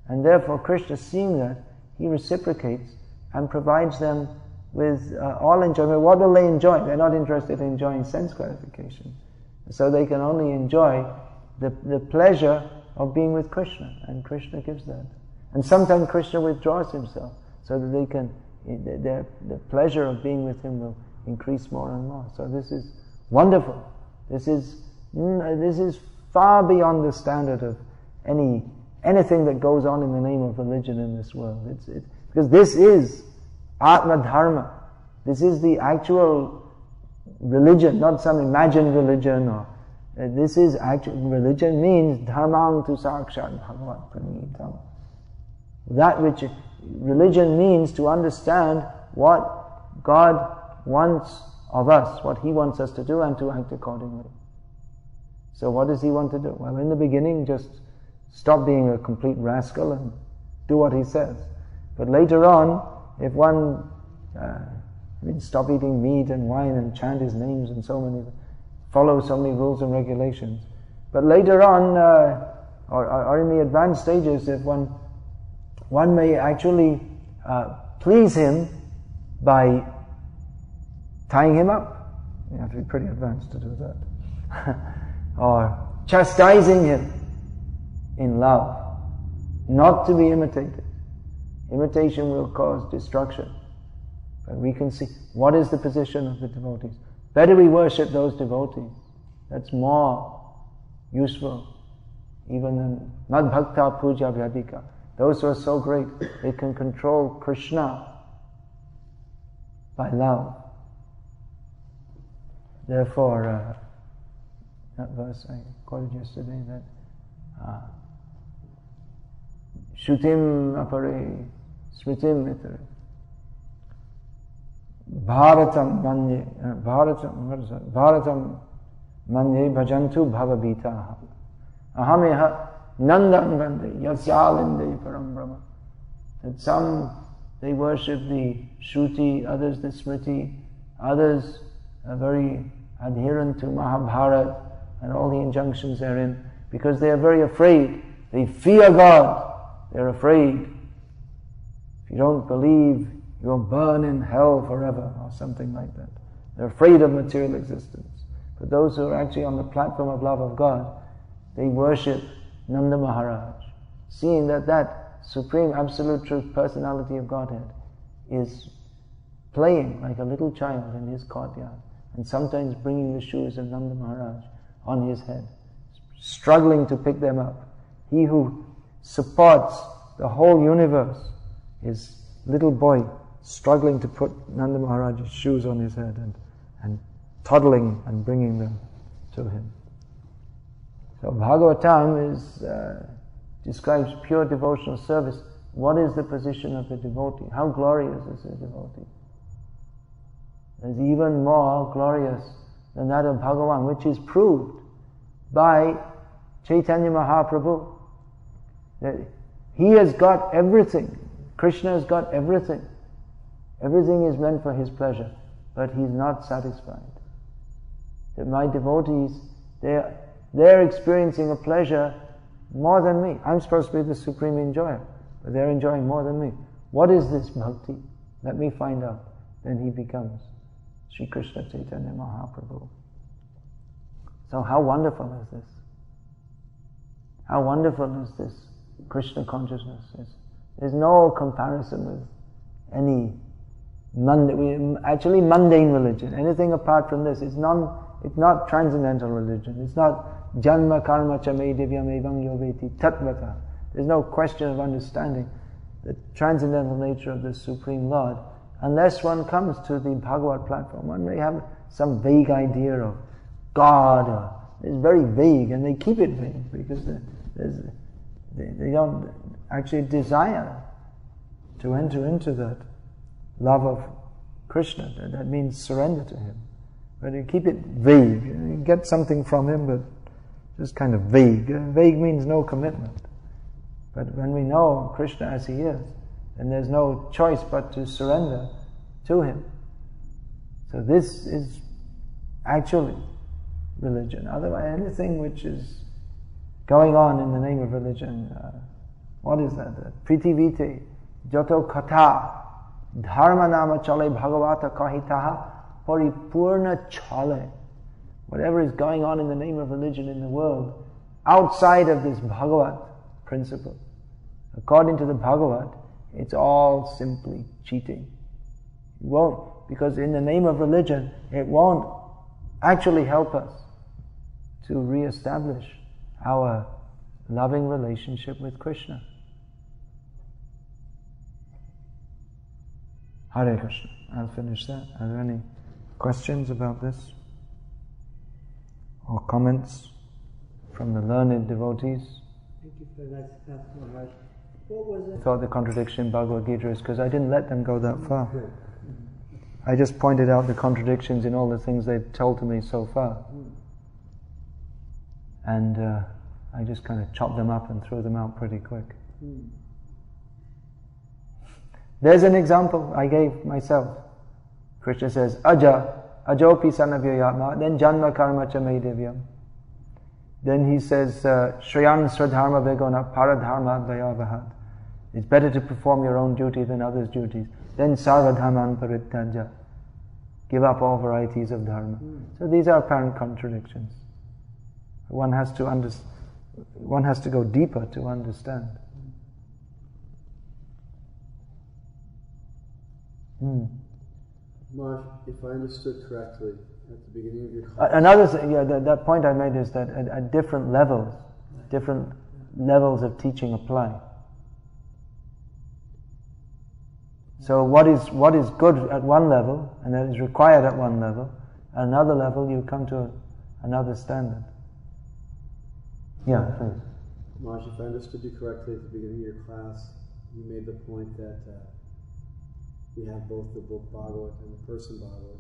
And therefore Krishna, seeing that, he reciprocates and provides them with all enjoyment. What will they enjoy? They're not interested in enjoying sense gratification. So they can only enjoy the pleasure of being with Krishna, and Krishna gives that. And sometimes Krishna withdraws himself so that they can, the pleasure of being with him will increase more and more. So this is wonderful. This is far beyond the standard of anything that goes on in the name of religion in this world. Because this is Atma Dharma. This is the actual religion, not some imagined religion. Or this is actual religion. Means dharmam tu sakshat bhagavat pranitam. That which religion means to understand what God wants of us, what he wants us to do, and to act accordingly. So what does he want to do? Well, in the beginning, just stop being a complete rascal and do what he says. But later on, if one stop eating meat and wine and chant his names and follow so many rules and regulations. But later on, or in the advanced stages, if one may actually please him by tying him up. You have to be pretty advanced to do that. Or chastising him in love, not to be imitated. Imitation will cause destruction. But we can see what is the position of the devotees. Better we worship those devotees. That's more useful even than Mad Bhakta Puja Vyadika. Those who are so great, they can control Krishna by love. Therefore, that verse I quoted yesterday, that Shrutim apare smritim itare Bharatam manye bhajantu bhavabhitaha ahameha nandan vande yasyalinde param brahma. That some, they worship the Shruti, others the Smriti, others are very adherent to Mahabharata and all the injunctions therein, because they are very afraid. They fear God. They're afraid. If you don't believe, you will burn in hell forever, or something like that. They're afraid of material existence. But those who are actually on the platform of love of God, they worship Nanda Maharaj, seeing that supreme absolute truth personality of Godhead is playing like a little child in his courtyard, and sometimes bringing the shoes of Nanda Maharaj on his head, struggling to pick them up. He who supports the whole universe is little boy struggling to put Nanda Maharaj's shoes on his head and toddling and bringing them to him. So Bhagavatam describes pure devotional service. What is the position of the devotee? How glorious is the devotee? It's even more glorious than that of Bhagavan, which is proved by Chaitanya Mahaprabhu. That he has got everything. Krishna has got everything. Everything is meant for his pleasure, but he's not satisfied. That my devotees, they're experiencing a pleasure more than me. I'm supposed to be the supreme enjoyer, but they're enjoying more than me. What is this bhakti? Let me find out. Then he becomes Sri Krishna Chaitanya Mahaprabhu. So how wonderful is this? How wonderful is this Krishna consciousness? There's no comparison with any mundane religion. Anything apart from this, it's not transcendental religion. It's not janma karma cha me divyam evam yoveti tatvata. There's no question of understanding the transcendental nature of the Supreme Lord unless one comes to the Bhagavad platform. One may have some vague idea of God, it's very vague, and they keep it vague because they don't actually desire to enter into that love of Krishna. That means surrender to Him. But you keep it vague. You get something from Him, but just kind of vague. Vague means no commitment. But when we know Krishna as He is, then there's no choice but to surrender to Him. So this is actually religion. Otherwise, anything which is going on in the name of religion, what is that? Pritivite, joto kata, dharma nama chale bhagavata kahitaha, paripurna chale. Whatever is going on in the name of religion in the world, outside of this Bhagavad principle, according to the Bhagavad, it's all simply cheating. It won't, because in the name of religion, it won't actually help us to re-establish our loving relationship with Krishna. Hare Krishna. I'll finish that. Are there any questions about this? Or comments from the learned devotees? Thank you for that, Maharaj. What was it? I thought the contradiction in Bhagavad-gita is because I didn't let them go that far. I just pointed out the contradictions in all the things they've told to me so far. And I just kind of chopped them up and threw them out pretty quick. There's an example I gave myself. Krishna says, Aja, ajopi sanavyayatma, then janma karma cha me divyam. Then he says, Shriyan sradharma vegona paradharma dayavahat. It's better to perform your own duty than others' duties. Then sarvadhaman parityaja. Give up all varieties of dharma. So these are apparent contradictions. One has to go deeper to understand. Marsh, if I understood correctly, at the beginning of your class... Another thing, that point I made is that at different levels of teaching apply. So what is good at one level, and that is required at one level, at another level you come to another standard. Yeah, please. Marsh, if I understood you correctly at the beginning of your class, you made the point that we have both the book Bhagavad and the person Bhagavad.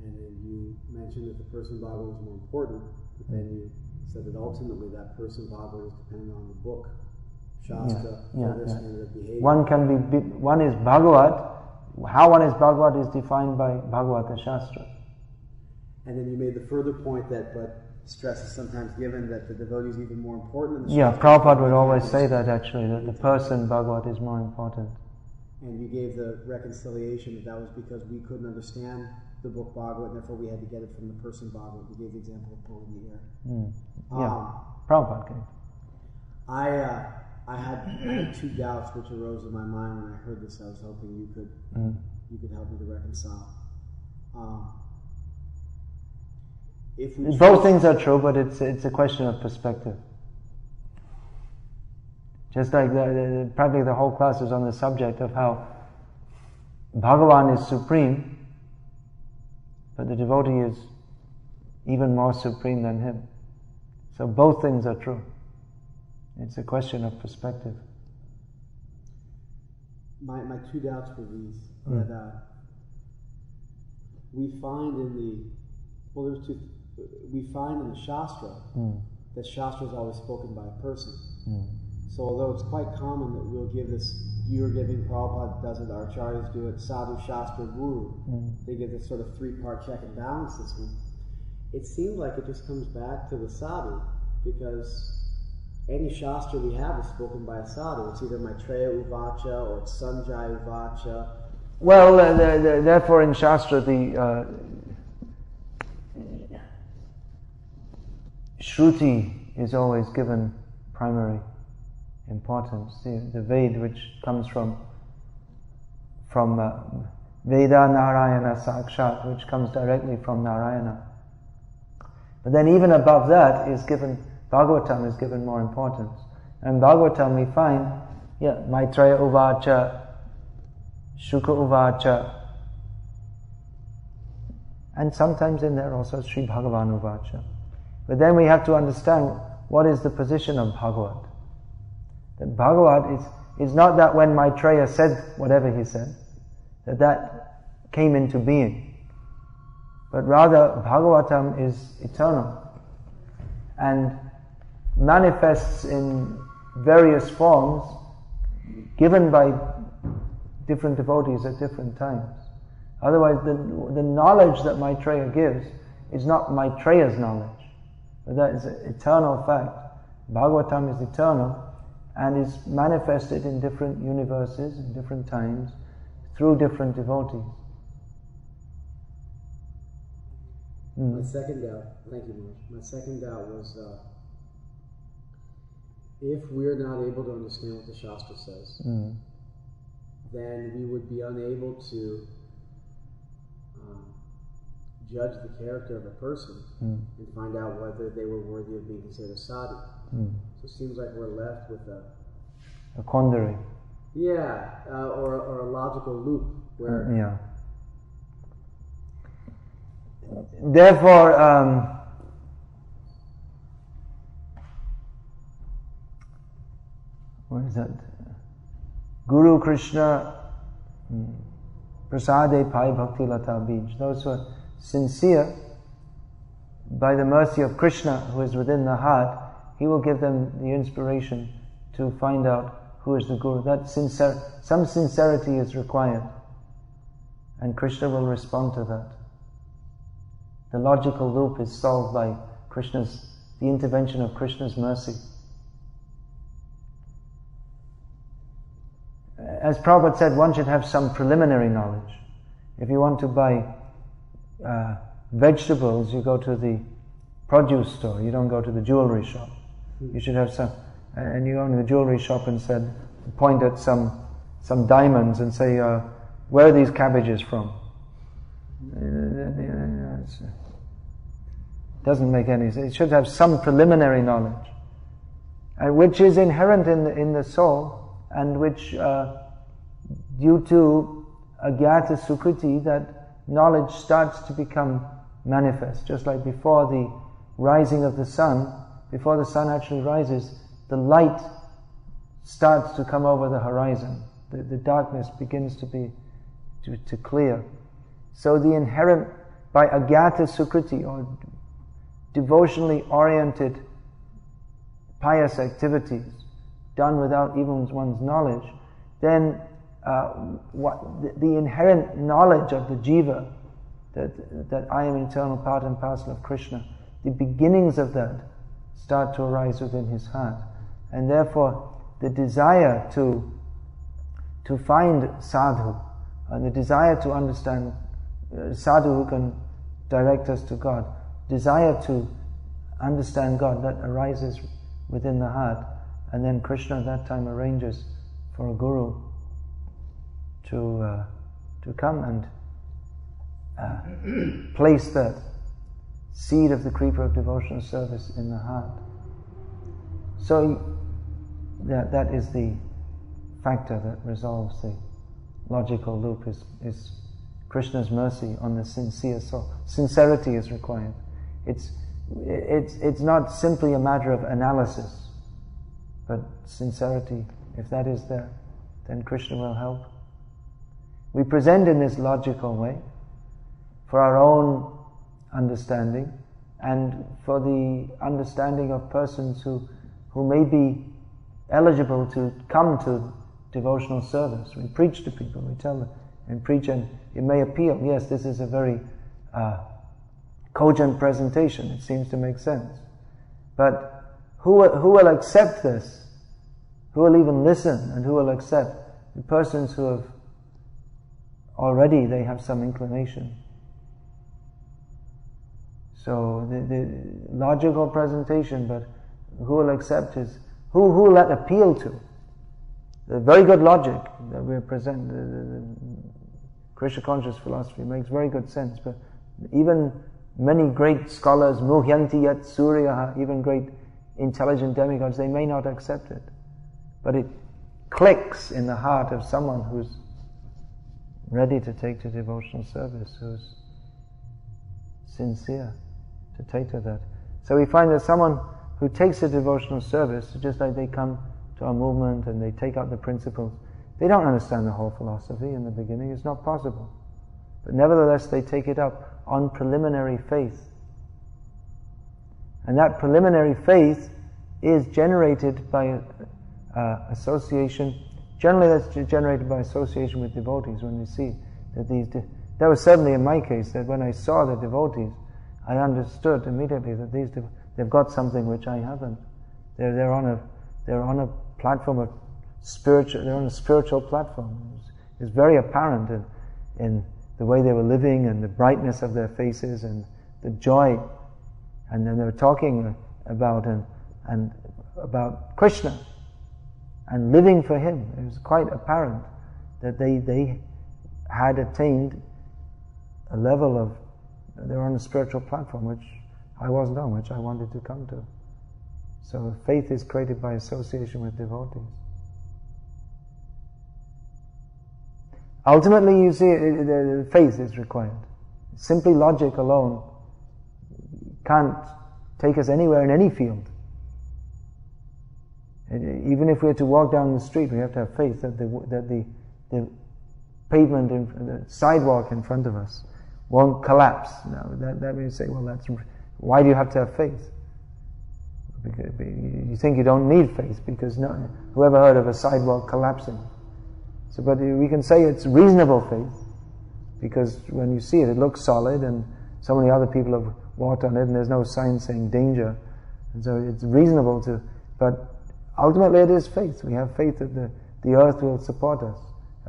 And then you mentioned that the person Bhagavad was more important, but then you said that ultimately that person Bhagavad is dependent on the book, Shastra, for their standard of behavior. One is Bhagavad. How one is Bhagavad is defined by Bhagavata Shastra. And then you made the further point that, but stress is sometimes given that the devotee is even more important than the Shastra. Prabhupada would always say that actually, that the person Bhagavad is more important. And you gave the reconciliation that was because we couldn't understand the book Bhagavad, and therefore we had to get it from the person Bhagavad. You gave the example of pulling the air. Prabhupada gave. I had two doubts which arose in my mind when I heard this. I was hoping you could help me to reconcile. Both things are true, but it's a question of perspective. Just like practically the whole class is on the subject of how Bhagavan is supreme, but the devotee is even more supreme than him. So both things are true. It's a question of perspective. My two doubts were these, that we find in the Shastra that Shastra is always spoken by a person. So although it's quite common that we'll give this, you're giving, Prabhupada does it, our acharyas do it, Sadhu, Shastra, Guru. They give this sort of three-part check and balance system. It seems like it just comes back to the Sadhu, because any Shastra we have is spoken by a Sadhu. It's either Maitreya Uvacha or it's Sanjaya Uvacha. Well, therefore in Shastra the Shruti is always given primary importance. The Ved, which comes from Veda Narayana Sakshat, which comes directly from Narayana. But then even above that is given, Bhagavatam is given more importance. And Bhagavatam we find, Maitreya Uvacha, Shuka Uvacha, and sometimes in there also Sri Bhagavan Uvacha. But then we have to understand what is the position of Bhagavat. That Bhagavat is not that when Maitreya said whatever he said, that came into being. But rather, Bhagavatam is eternal and manifests in various forms given by different devotees at different times. Otherwise, the knowledge that Maitreya gives is not Maitreya's knowledge, but that is an eternal fact. Bhagavatam is eternal and is manifested in different universes, in different times, through different devotees. My second doubt, thank you, Maharaj. My second doubt was, if we're not able to understand what the Shastra says, then we would be unable to judge the character of a person and find out whether they were worthy of being considered a sadhu. So it seems like we're left with a quandary. Or a logical loop where. Therefore, what is that? Guru Krishna Prasade Pai Bhakti Lata Bij. Those who are sincere, by the mercy of Krishna who is within the heart, he will give them the inspiration to find out who is the Guru. Some sincerity is required, and Krishna will respond to that. The logical loop is solved by the intervention of Krishna's mercy. As Prabhupada said, one should have some preliminary knowledge. If you want to buy vegetables, you go to the produce store. You don't go to the jewelry shop. You should have some. And you go into the jewelry shop and point at some diamonds and say, where are these cabbages from? Doesn't make any sense. It should have some preliminary knowledge, which is inherent in the soul, and which, due to agyata sukriti, that knowledge starts to become manifest. Just like before the rising of the sun, before the sun actually rises, the light starts to come over the horizon. The darkness begins to clear. So the inherent, by agyata sukriti, or devotionally oriented pious activities done without even one's knowledge, then the inherent knowledge of the jiva, that I am eternal part and parcel of Krishna, the beginnings of that start to arise within his heart. And therefore the desire to find sadhu, and the desire to understand sadhu who can direct us to God, desire to understand God, that arises within the heart. And then Krishna at that time arranges for a guru to come and place that seed of the creeper of devotional service in the heart. So that is the factor that resolves the logical loop, is Krishna's mercy on the sincere soul. Sincerity is required. It's it's not simply a matter of analysis, but sincerity. If that is there, then Krishna will help. We present in this logical way for our own understanding and for the understanding of persons who may be eligible to come to devotional service. We preach to people, we tell them, and preach, and it may appeal, yes, this is a very cogent presentation, it seems to make sense. But who will accept this? Who will even listen, and who will accept? The persons who have already, they have some inclination. So the logical presentation, but who will accept is, who will that appeal to? The very good logic that we present, the Krishna conscious philosophy makes very good sense, but even many great scholars, muhyanti yat suryaha, even great intelligent demigods, they may not accept it. But it clicks in the heart of someone who's ready to take to devotional service, who's sincere to take to that. So we find that someone who takes to devotional service, just like they come to our movement and they take out the principles, they don't understand the whole philosophy in the beginning, it's not possible. But nevertheless they take it up on preliminary faith. And that preliminary faith is generated by association. Generally that's generated by association with devotees. When we see that that was certainly in my case, that when I saw the devotees, I understood immediately that they've got something which I haven't. They're on a platform of spiritual. They're on a spiritual platform. It's very apparent in the way they were living and the brightness of their faces and the joy. And then they were talking about and about Krishna and living for Him. It was quite apparent that they had attained a level of, they were on a spiritual platform which I wasn't on, which I wanted to come to. So faith is created by association with devotees. Ultimately, you see, faith is required. Simply logic alone can't take us anywhere in any field. Even if we were to walk down the street, we have to have faith that the pavement, the sidewalk in front of us won't collapse. Now, that may say, well, why do you have to have faith? Because you think you don't need faith, because whoever heard of a sidewalk collapsing? So, but we can say it's reasonable faith, because when you see it, it looks solid, and so many other people have walked on it, and there's no sign saying danger, and so it's reasonable to. But ultimately, it is faith. We have faith that the earth will support us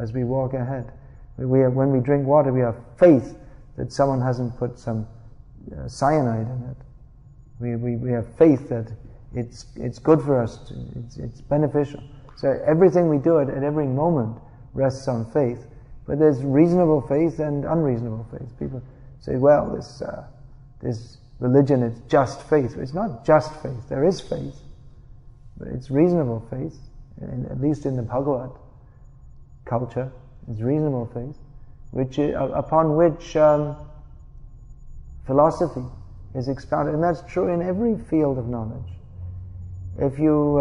as we walk ahead. When we drink water, we have faith that someone hasn't put some cyanide in it. We have faith that it's good for us. It's beneficial. So everything we do at every moment rests on faith. But there's reasonable faith and unreasonable faith. People say, well, this religion is just faith. It's not just faith. There is faith, but it's reasonable faith. At least in the Bhagavad culture, it's reasonable faith, upon which philosophy is expounded, and that's true in every field of knowledge. If you,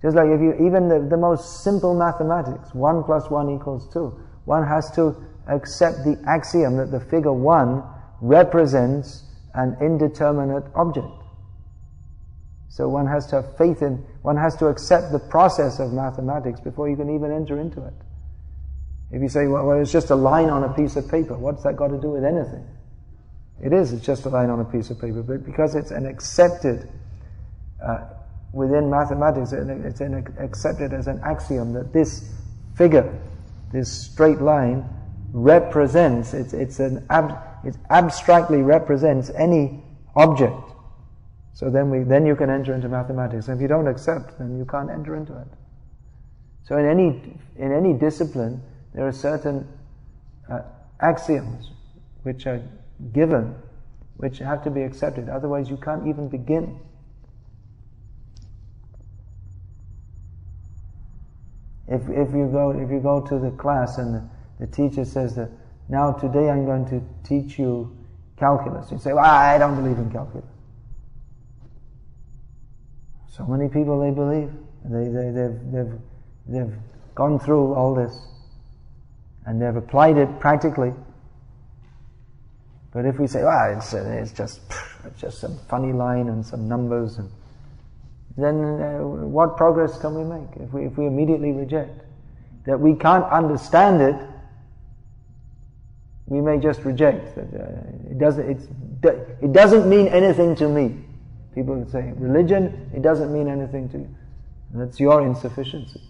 even the most simple mathematics, 1 + 1 = 2, one has to accept the axiom that the figure 1 represents an indeterminate object. So one has to have faith one has to accept the process of mathematics before you can even enter into it. If you say, well, it's just a line on a piece of paper, what's that got to do with anything? It's just a line on a piece of paper, but because it's an accepted, within mathematics, it's accepted as an axiom that this figure, this straight line, represents, it abstractly represents any object. So then you can enter into mathematics. And if you don't accept, then you can't enter into it. So in any discipline, there are certain axioms which are given, which have to be accepted. Otherwise, you can't even begin. If you go to the class and the teacher says that, now today I'm going to teach you calculus. You say, well, I don't believe in calculus. So many people, they believe. They've gone through all this and they've applied it practically. But if we say, it's just some funny line and some numbers, and then what progress can we make if we immediately reject? That we can't understand it, we may just reject. It doesn't mean anything to me. People would say, religion, it doesn't mean anything to you. That's your insufficiency.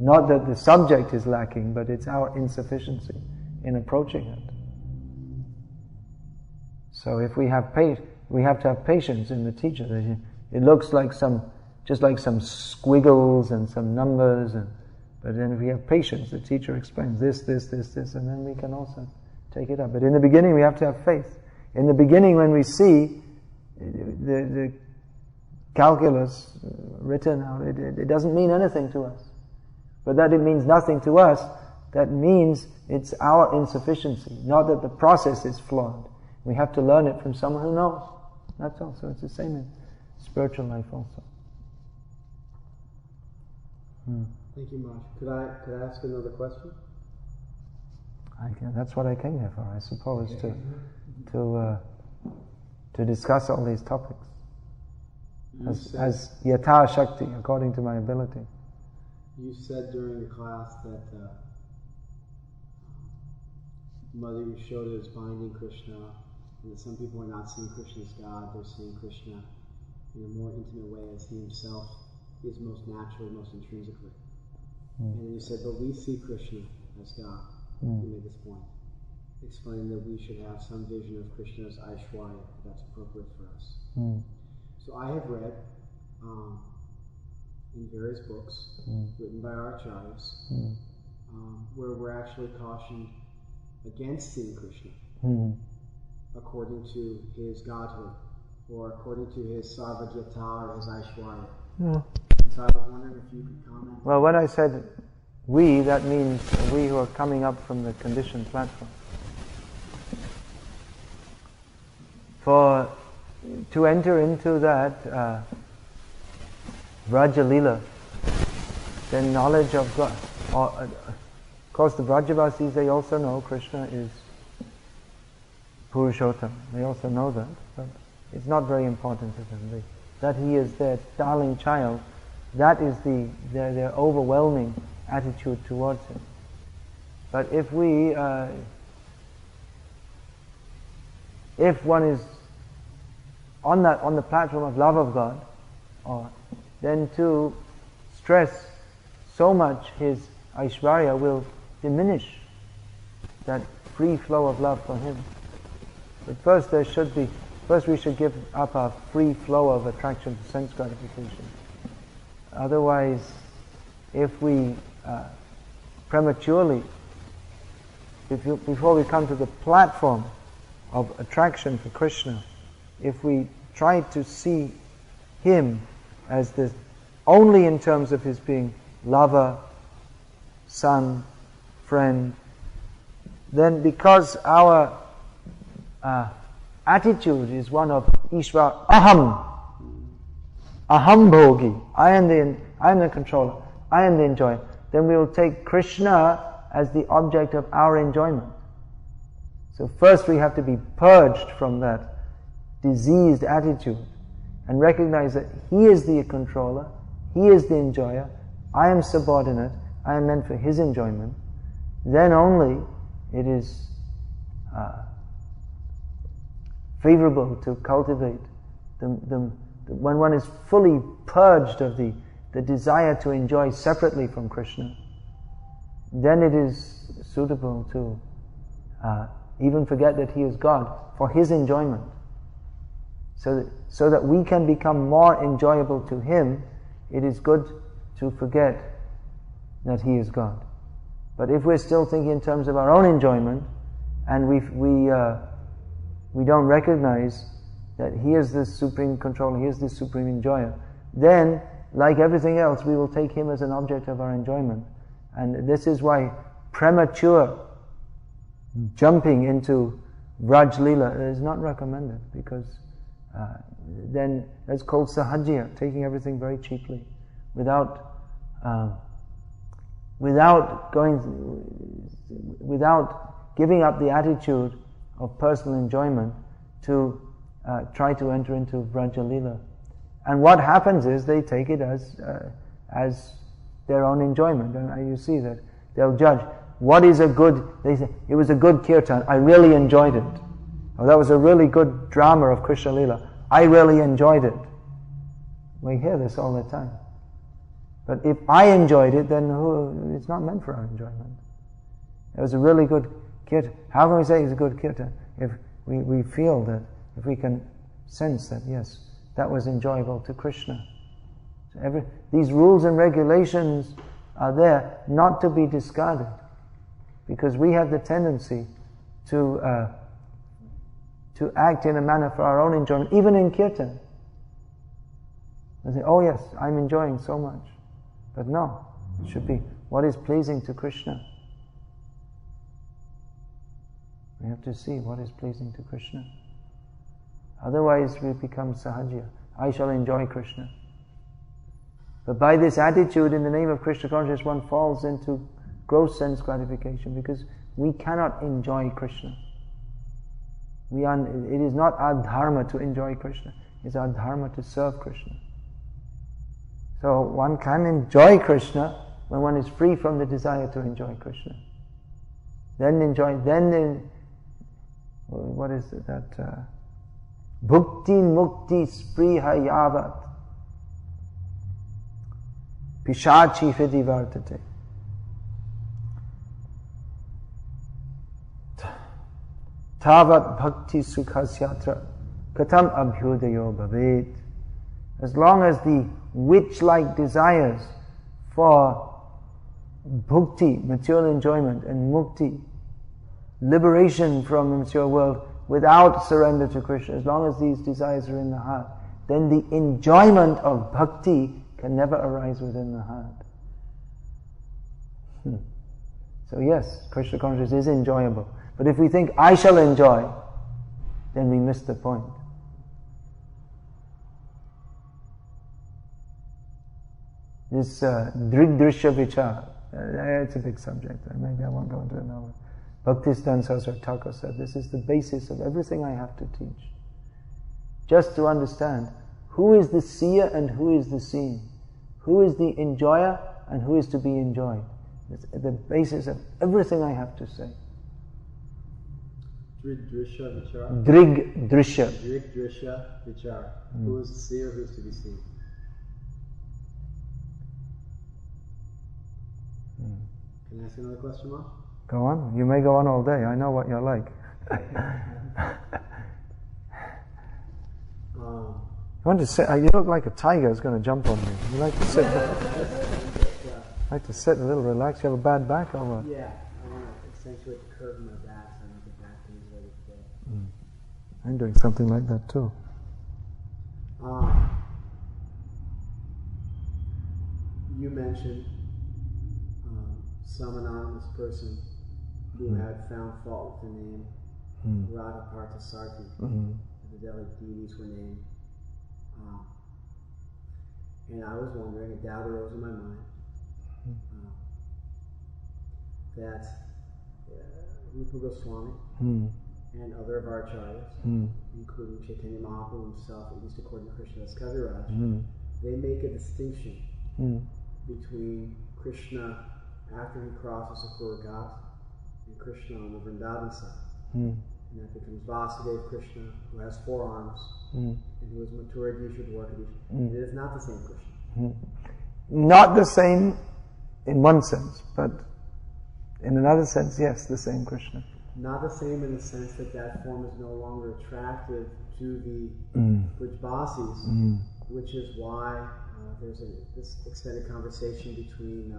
Not that the subject is lacking, but it's our insufficiency in approaching it. So if we have we have to have patience in the teacher. It looks like just like some squiggles and some numbers, but then if we have patience, the teacher explains this, and then we can also take it up. But in the beginning, we have to have faith. In the beginning, when we see the calculus written out, it doesn't mean anything to us. But that it means nothing to us, that means it's our insufficiency, not that the process is flawed. We have to learn it from someone who knows. That's all. So it's the same in spiritual life also. Thank you, Maharaj. Could I ask another question? That's what I came here for, I suppose, to discuss all these topics as yatha shakti, according to my ability. You said during the class that Mother Yashoda is binding Krishna, and that some people are not seeing Krishna as God, they're seeing Krishna in a more intimate way as He Himself is most naturally, most intrinsically. And you said, but we see Krishna as God. You made this point, explaining that we should have some vision of Krishna as Aishwarya, that's appropriate for us. So I have read in various books written by our acharyas where we're actually cautioned against seeing Krishna according to his godhood or according to his sarvagyata or his Aishwarya. So I was wondering if you could comment. Well, when I said we, that means we who are coming up from the conditioned platform. To enter into that Vraja Lila, then knowledge of God. Of course, the Vrajavasis, they also know Krishna is Purushottam. They also know that, but it's not very important to them. That He is their darling child, that is their overwhelming attitude towards Him. But if one is on the platform of love of God, then to stress so much his Aishwarya will diminish that free flow of love for Him. But first we should give up our free flow of attraction to sense gratification. Otherwise, if we prematurely, before we come to the platform of attraction for Krishna, if we try to see Him as this only in terms of His being lover, son, friend, then because our attitude is one of Ishvara aham bhogi, I am the controller, I am the enjoyer, then we will take Krishna as the object of our enjoyment. So first we have to be purged from that diseased attitude and recognize that He is the controller, He is the enjoyer, I am subordinate, I am meant for His enjoyment. Then only it is favorable to cultivate when one is fully purged of the desire to enjoy separately from Krishna, then it is suitable to even forget that He is God for His enjoyment. So that we can become more enjoyable to Him, it is good to forget that He is God. But if we're still thinking in terms of our own enjoyment, and we don't recognize that He is the supreme controller, He is the supreme enjoyer, then, like everything else, we will take Him as an object of our enjoyment. And this is why premature jumping into Vraj Lila is not recommended, because then that's called sahajya, taking everything very cheaply, without giving up the attitude of personal enjoyment to try to enter into Vraja Lila. And what happens is they take it as their own enjoyment, and you see that they'll judge what is a good. They say it was a good kirtan. I really enjoyed it. Oh, that was a really good drama of Krishna Lila. I really enjoyed it. We hear this all the time. But if I enjoyed it, then it's not meant for our enjoyment. It was a really good kirtan. How can we say it's a good kirtan if we feel that, if we can sense that, yes, that was enjoyable to Krishna. So these rules and regulations are there not to be discarded, because we have the tendency to act in a manner for our own enjoyment, even in kirtan. They say, oh yes, I'm enjoying so much. But no, it should be what is pleasing to Krishna. We have to see what is pleasing to Krishna. Otherwise we become sahajya. I shall enjoy Krishna. But by this attitude, in the name of Krishna consciousness, one falls into gross sense gratification, because we cannot enjoy Krishna. It is not our dharma to enjoy Krishna. It's our dharma to serve Krishna. So one can enjoy Krishna when one is free from the desire to enjoy Krishna. What is it that bhukti mukti spriha yavat pishachi vidivartate tavat bhakti sukhasyatra katam abhyudayo bhavet. As long as the witch-like desires for bhukti, material enjoyment, and mukti, liberation from the material world without surrender to Krishna, as long as these desires are in the heart, then the enjoyment of bhakti can never arise within the heart. So yes, Krishna consciousness is enjoyable. But if we think, I shall enjoy, then we miss the point. This drigdrishya vichar, it's a big subject. Maybe I won't go into it now. Bhaktisiddhanta Saraswati Thakur said, this is the basis of everything I have to teach. Just to understand who is the seer and who is the seen. Who is the enjoyer and who is to be enjoyed. It's the basis of everything I have to say. Drigdrishya vichar. Drigdrishya. Drigdrishya vichar. Who is the seer, who is to be seen? Can I ask another question, Mark? Go on. You may go on all day. I know what you're like. You want to sit? You look like a tiger is going to jump on me. You like to sit? Like to sit a little relaxed. You have a bad back or what? Yeah, I want to accentuate the curve in my back, so I don't get back pain ready today. I'm doing something like that too. You mentioned some anonymous person who had found fault with the name Radha Parthasarthi. The Delhi deities were named. And I was wondering, a doubt arose in my mind, that Rupa Goswami and other of our acharyas, including Chaitanya Mahaprabhu himself, at least according to Krishnadas Kaviraj, they make a distinction between Krishna after he crosses the Kurughat and Krishna on the Vrindavan side. And that becomes Vasudeva Krishna, who has 4 arms, and who is Mathura Disha Dwarkadisha. It is not the same Krishna. Not the same in one sense, but in another sense, yes, the same Krishna. Not the same in the sense that that form is no longer attractive to the Brijbasis, which is why there's this extended conversation between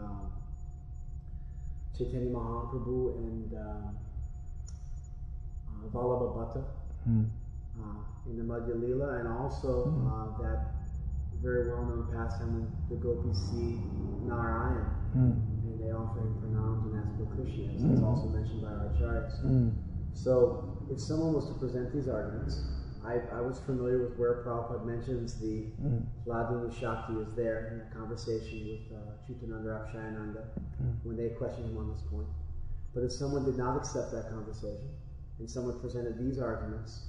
Chaitanya Mahaprabhu and Vallabha Bhatta in the Madhya Lila, and also that very well-known pastime when the gopis see Narayan and they offer him pranams and ask for Krishna. It's also mentioned by our acharyas. So if someone was to present these arguments, I was familiar with where Prabhupada mentions the Laguna Shakti is there in a conversation with Chutananda Akshayananda when they questioned him on this point. But if someone did not accept that conversation and someone presented these arguments,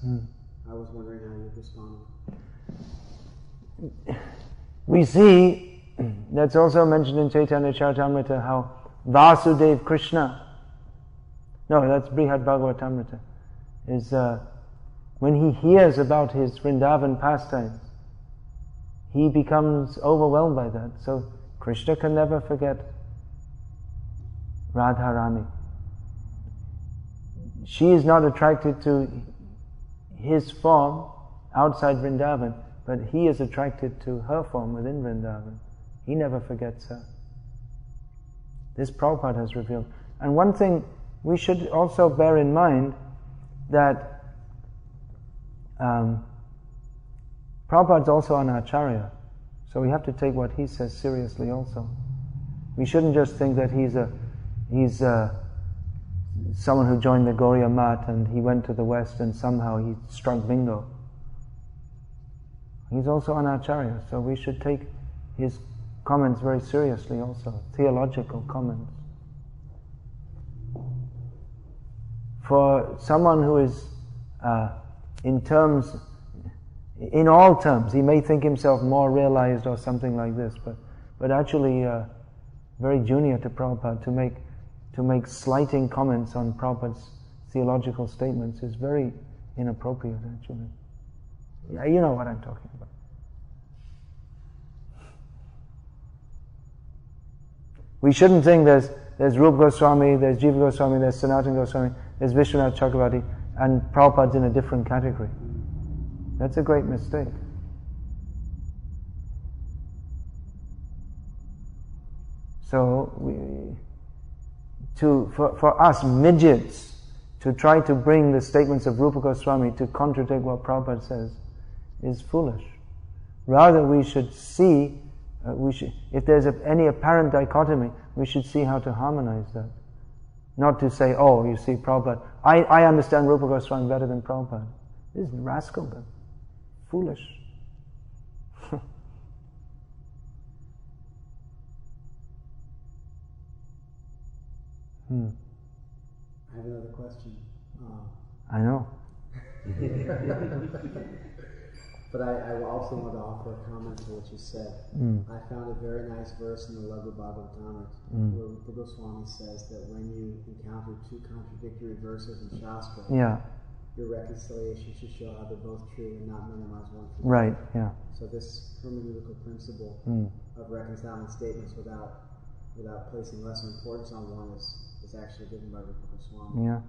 I was wondering how you would respond. We see, that's also mentioned in Chaitanya Charitamrita, how Vasudev Krishna, no, that's Brihad Bhagavatamrita, is when he hears about his Vrindavan pastimes, he becomes overwhelmed by that. So Krishna can never forget Radharani. She is not attracted to his form outside Vrindavan, but he is attracted to her form within Vrindavan. He never forgets her. This Prabhupada has revealed. And one thing we should also bear in mind, that Prabhupada's also an acharya, so we have to take what he says seriously also. We shouldn't just think that he's someone who joined the Gauriya Math and he went to the West and somehow he struck bingo. He's also an acharya, so we should take his comments very seriously also, theological comments. For someone who is in all terms, he may think himself more realized or something like this, but actually very junior to Prabhupada, to make slighting comments on Prabhupada's theological statements is very inappropriate, actually. You know what I'm talking about. We shouldn't think there's Rupa Goswami, there's Jiva Goswami, there's Sanatana Goswami, there's Vishwanath Chakravarti, and Prabhupada's in a different category. That's a great mistake. So for us midgets to try to bring the statements of Rupa Goswami to contradict what Prabhupada says is foolish. Rather, we should see, if there's any apparent dichotomy, we should see how to harmonize that. Not to say, oh, you see, Prabhupada, I understand Rupa Goswami better than Prabhupada. This is rascal, foolish. I have another question. I know. But I also want to offer a comment to what you said. I found a very nice verse in the Bhagavad-gita where Rupa Goswami says that when you encounter two contradictory verses in Shastra, your reconciliation should show how they're both true and not minimize one from the other. Right, yeah. So this hermeneutical principle of reconciling statements without placing lesser importance on one is actually given by Rupa Goswami. Yeah.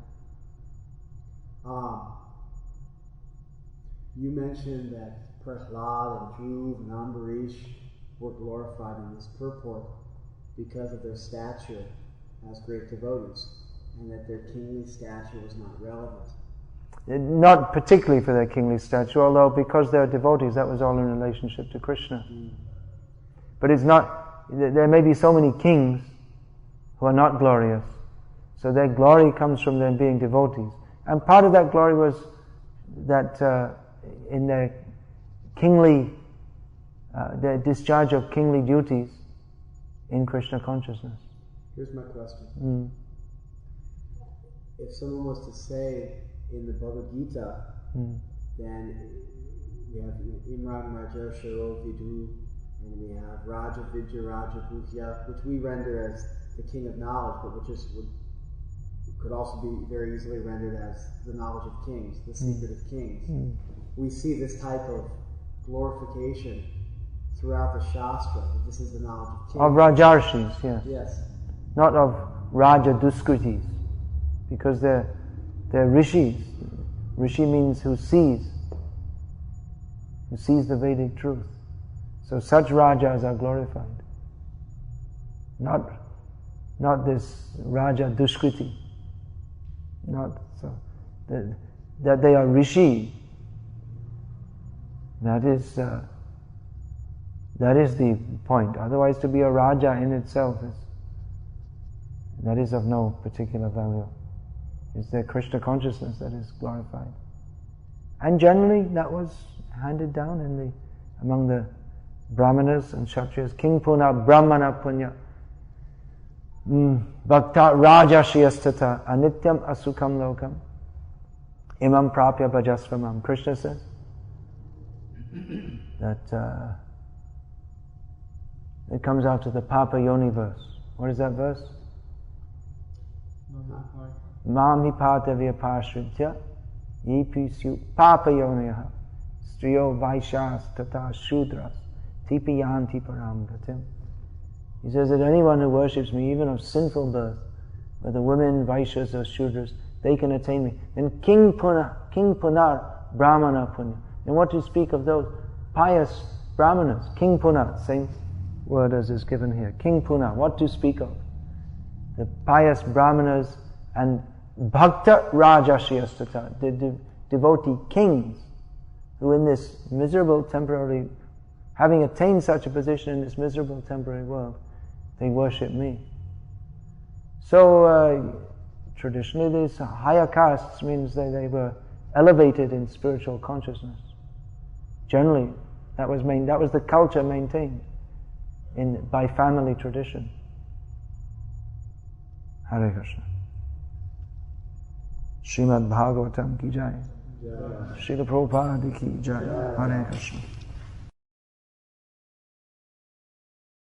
You mentioned that Prahlad and Dhruv and Ambarish were glorified in this purport because of their stature as great devotees, and that their kingly stature was not relevant. Not particularly for their kingly stature, although because they're devotees, that was all in relationship to Krishna. But it's not, there may be so many kings who are not glorious, so their glory comes from them being devotees. And part of that glory was that in their kingly, their discharge of kingly duties in Krishna consciousness. Here's my question. If someone was to say in the Bhagavad-gita, then we have Imran Raja Sharo Vidu, and we have Raja Vidya Raja Bhutya, which we render as the king of knowledge, but which could also be very easily rendered as the knowledge of kings, the secret of kings. We see this type of glorification throughout the Shastra, that this is the knowledge of kings. Of Rajarshis, yes. Yes. Not of Raja Duskritis, because they're rishis. Rishi means who sees the Vedic truth. So such Rajas are glorified. Not this Raja Duskriti. Not so. That they are rishi. That is the point. Otherwise, to be a Raja in itself is of no particular value. It's their Krishna consciousness that is glorified. And generally that was handed down among the Brahmanas and Kshatriyas. King Puna Brahmana Punya Bhakta Rajashiyastata Anityam Asukam Lokam Imam Prapya Bhajasvamam. Krishna says that it comes out of the Papa Yoni verse. What is that verse? Mam hi patavya pashritya yepisyu Papa Yoniyaha Striyo Vaishas Tata Shudras Tipiyanti Param Gatim. He says that anyone who worships me, even of sinful birth, whether women, Vaishyas or Shudras, they can attain me. Then King Punar, Brahmana Punya. And what to speak of those pious Brahmanas? King Punar, same word as is given here. King Punar, what to speak of? The pious Brahmanas and Bhakta Rajashiyastata, the devotee kings, who in this miserable temporary, having attained such a position in this miserable temporary world, they worship me. So traditionally these higher castes means that they were elevated in spiritual consciousness. Generally, that was the culture maintained by family tradition. Hare Krishna. Srimad Bhagavatam ki jai. Srila Prabhupada ki jai. Hare Krishna.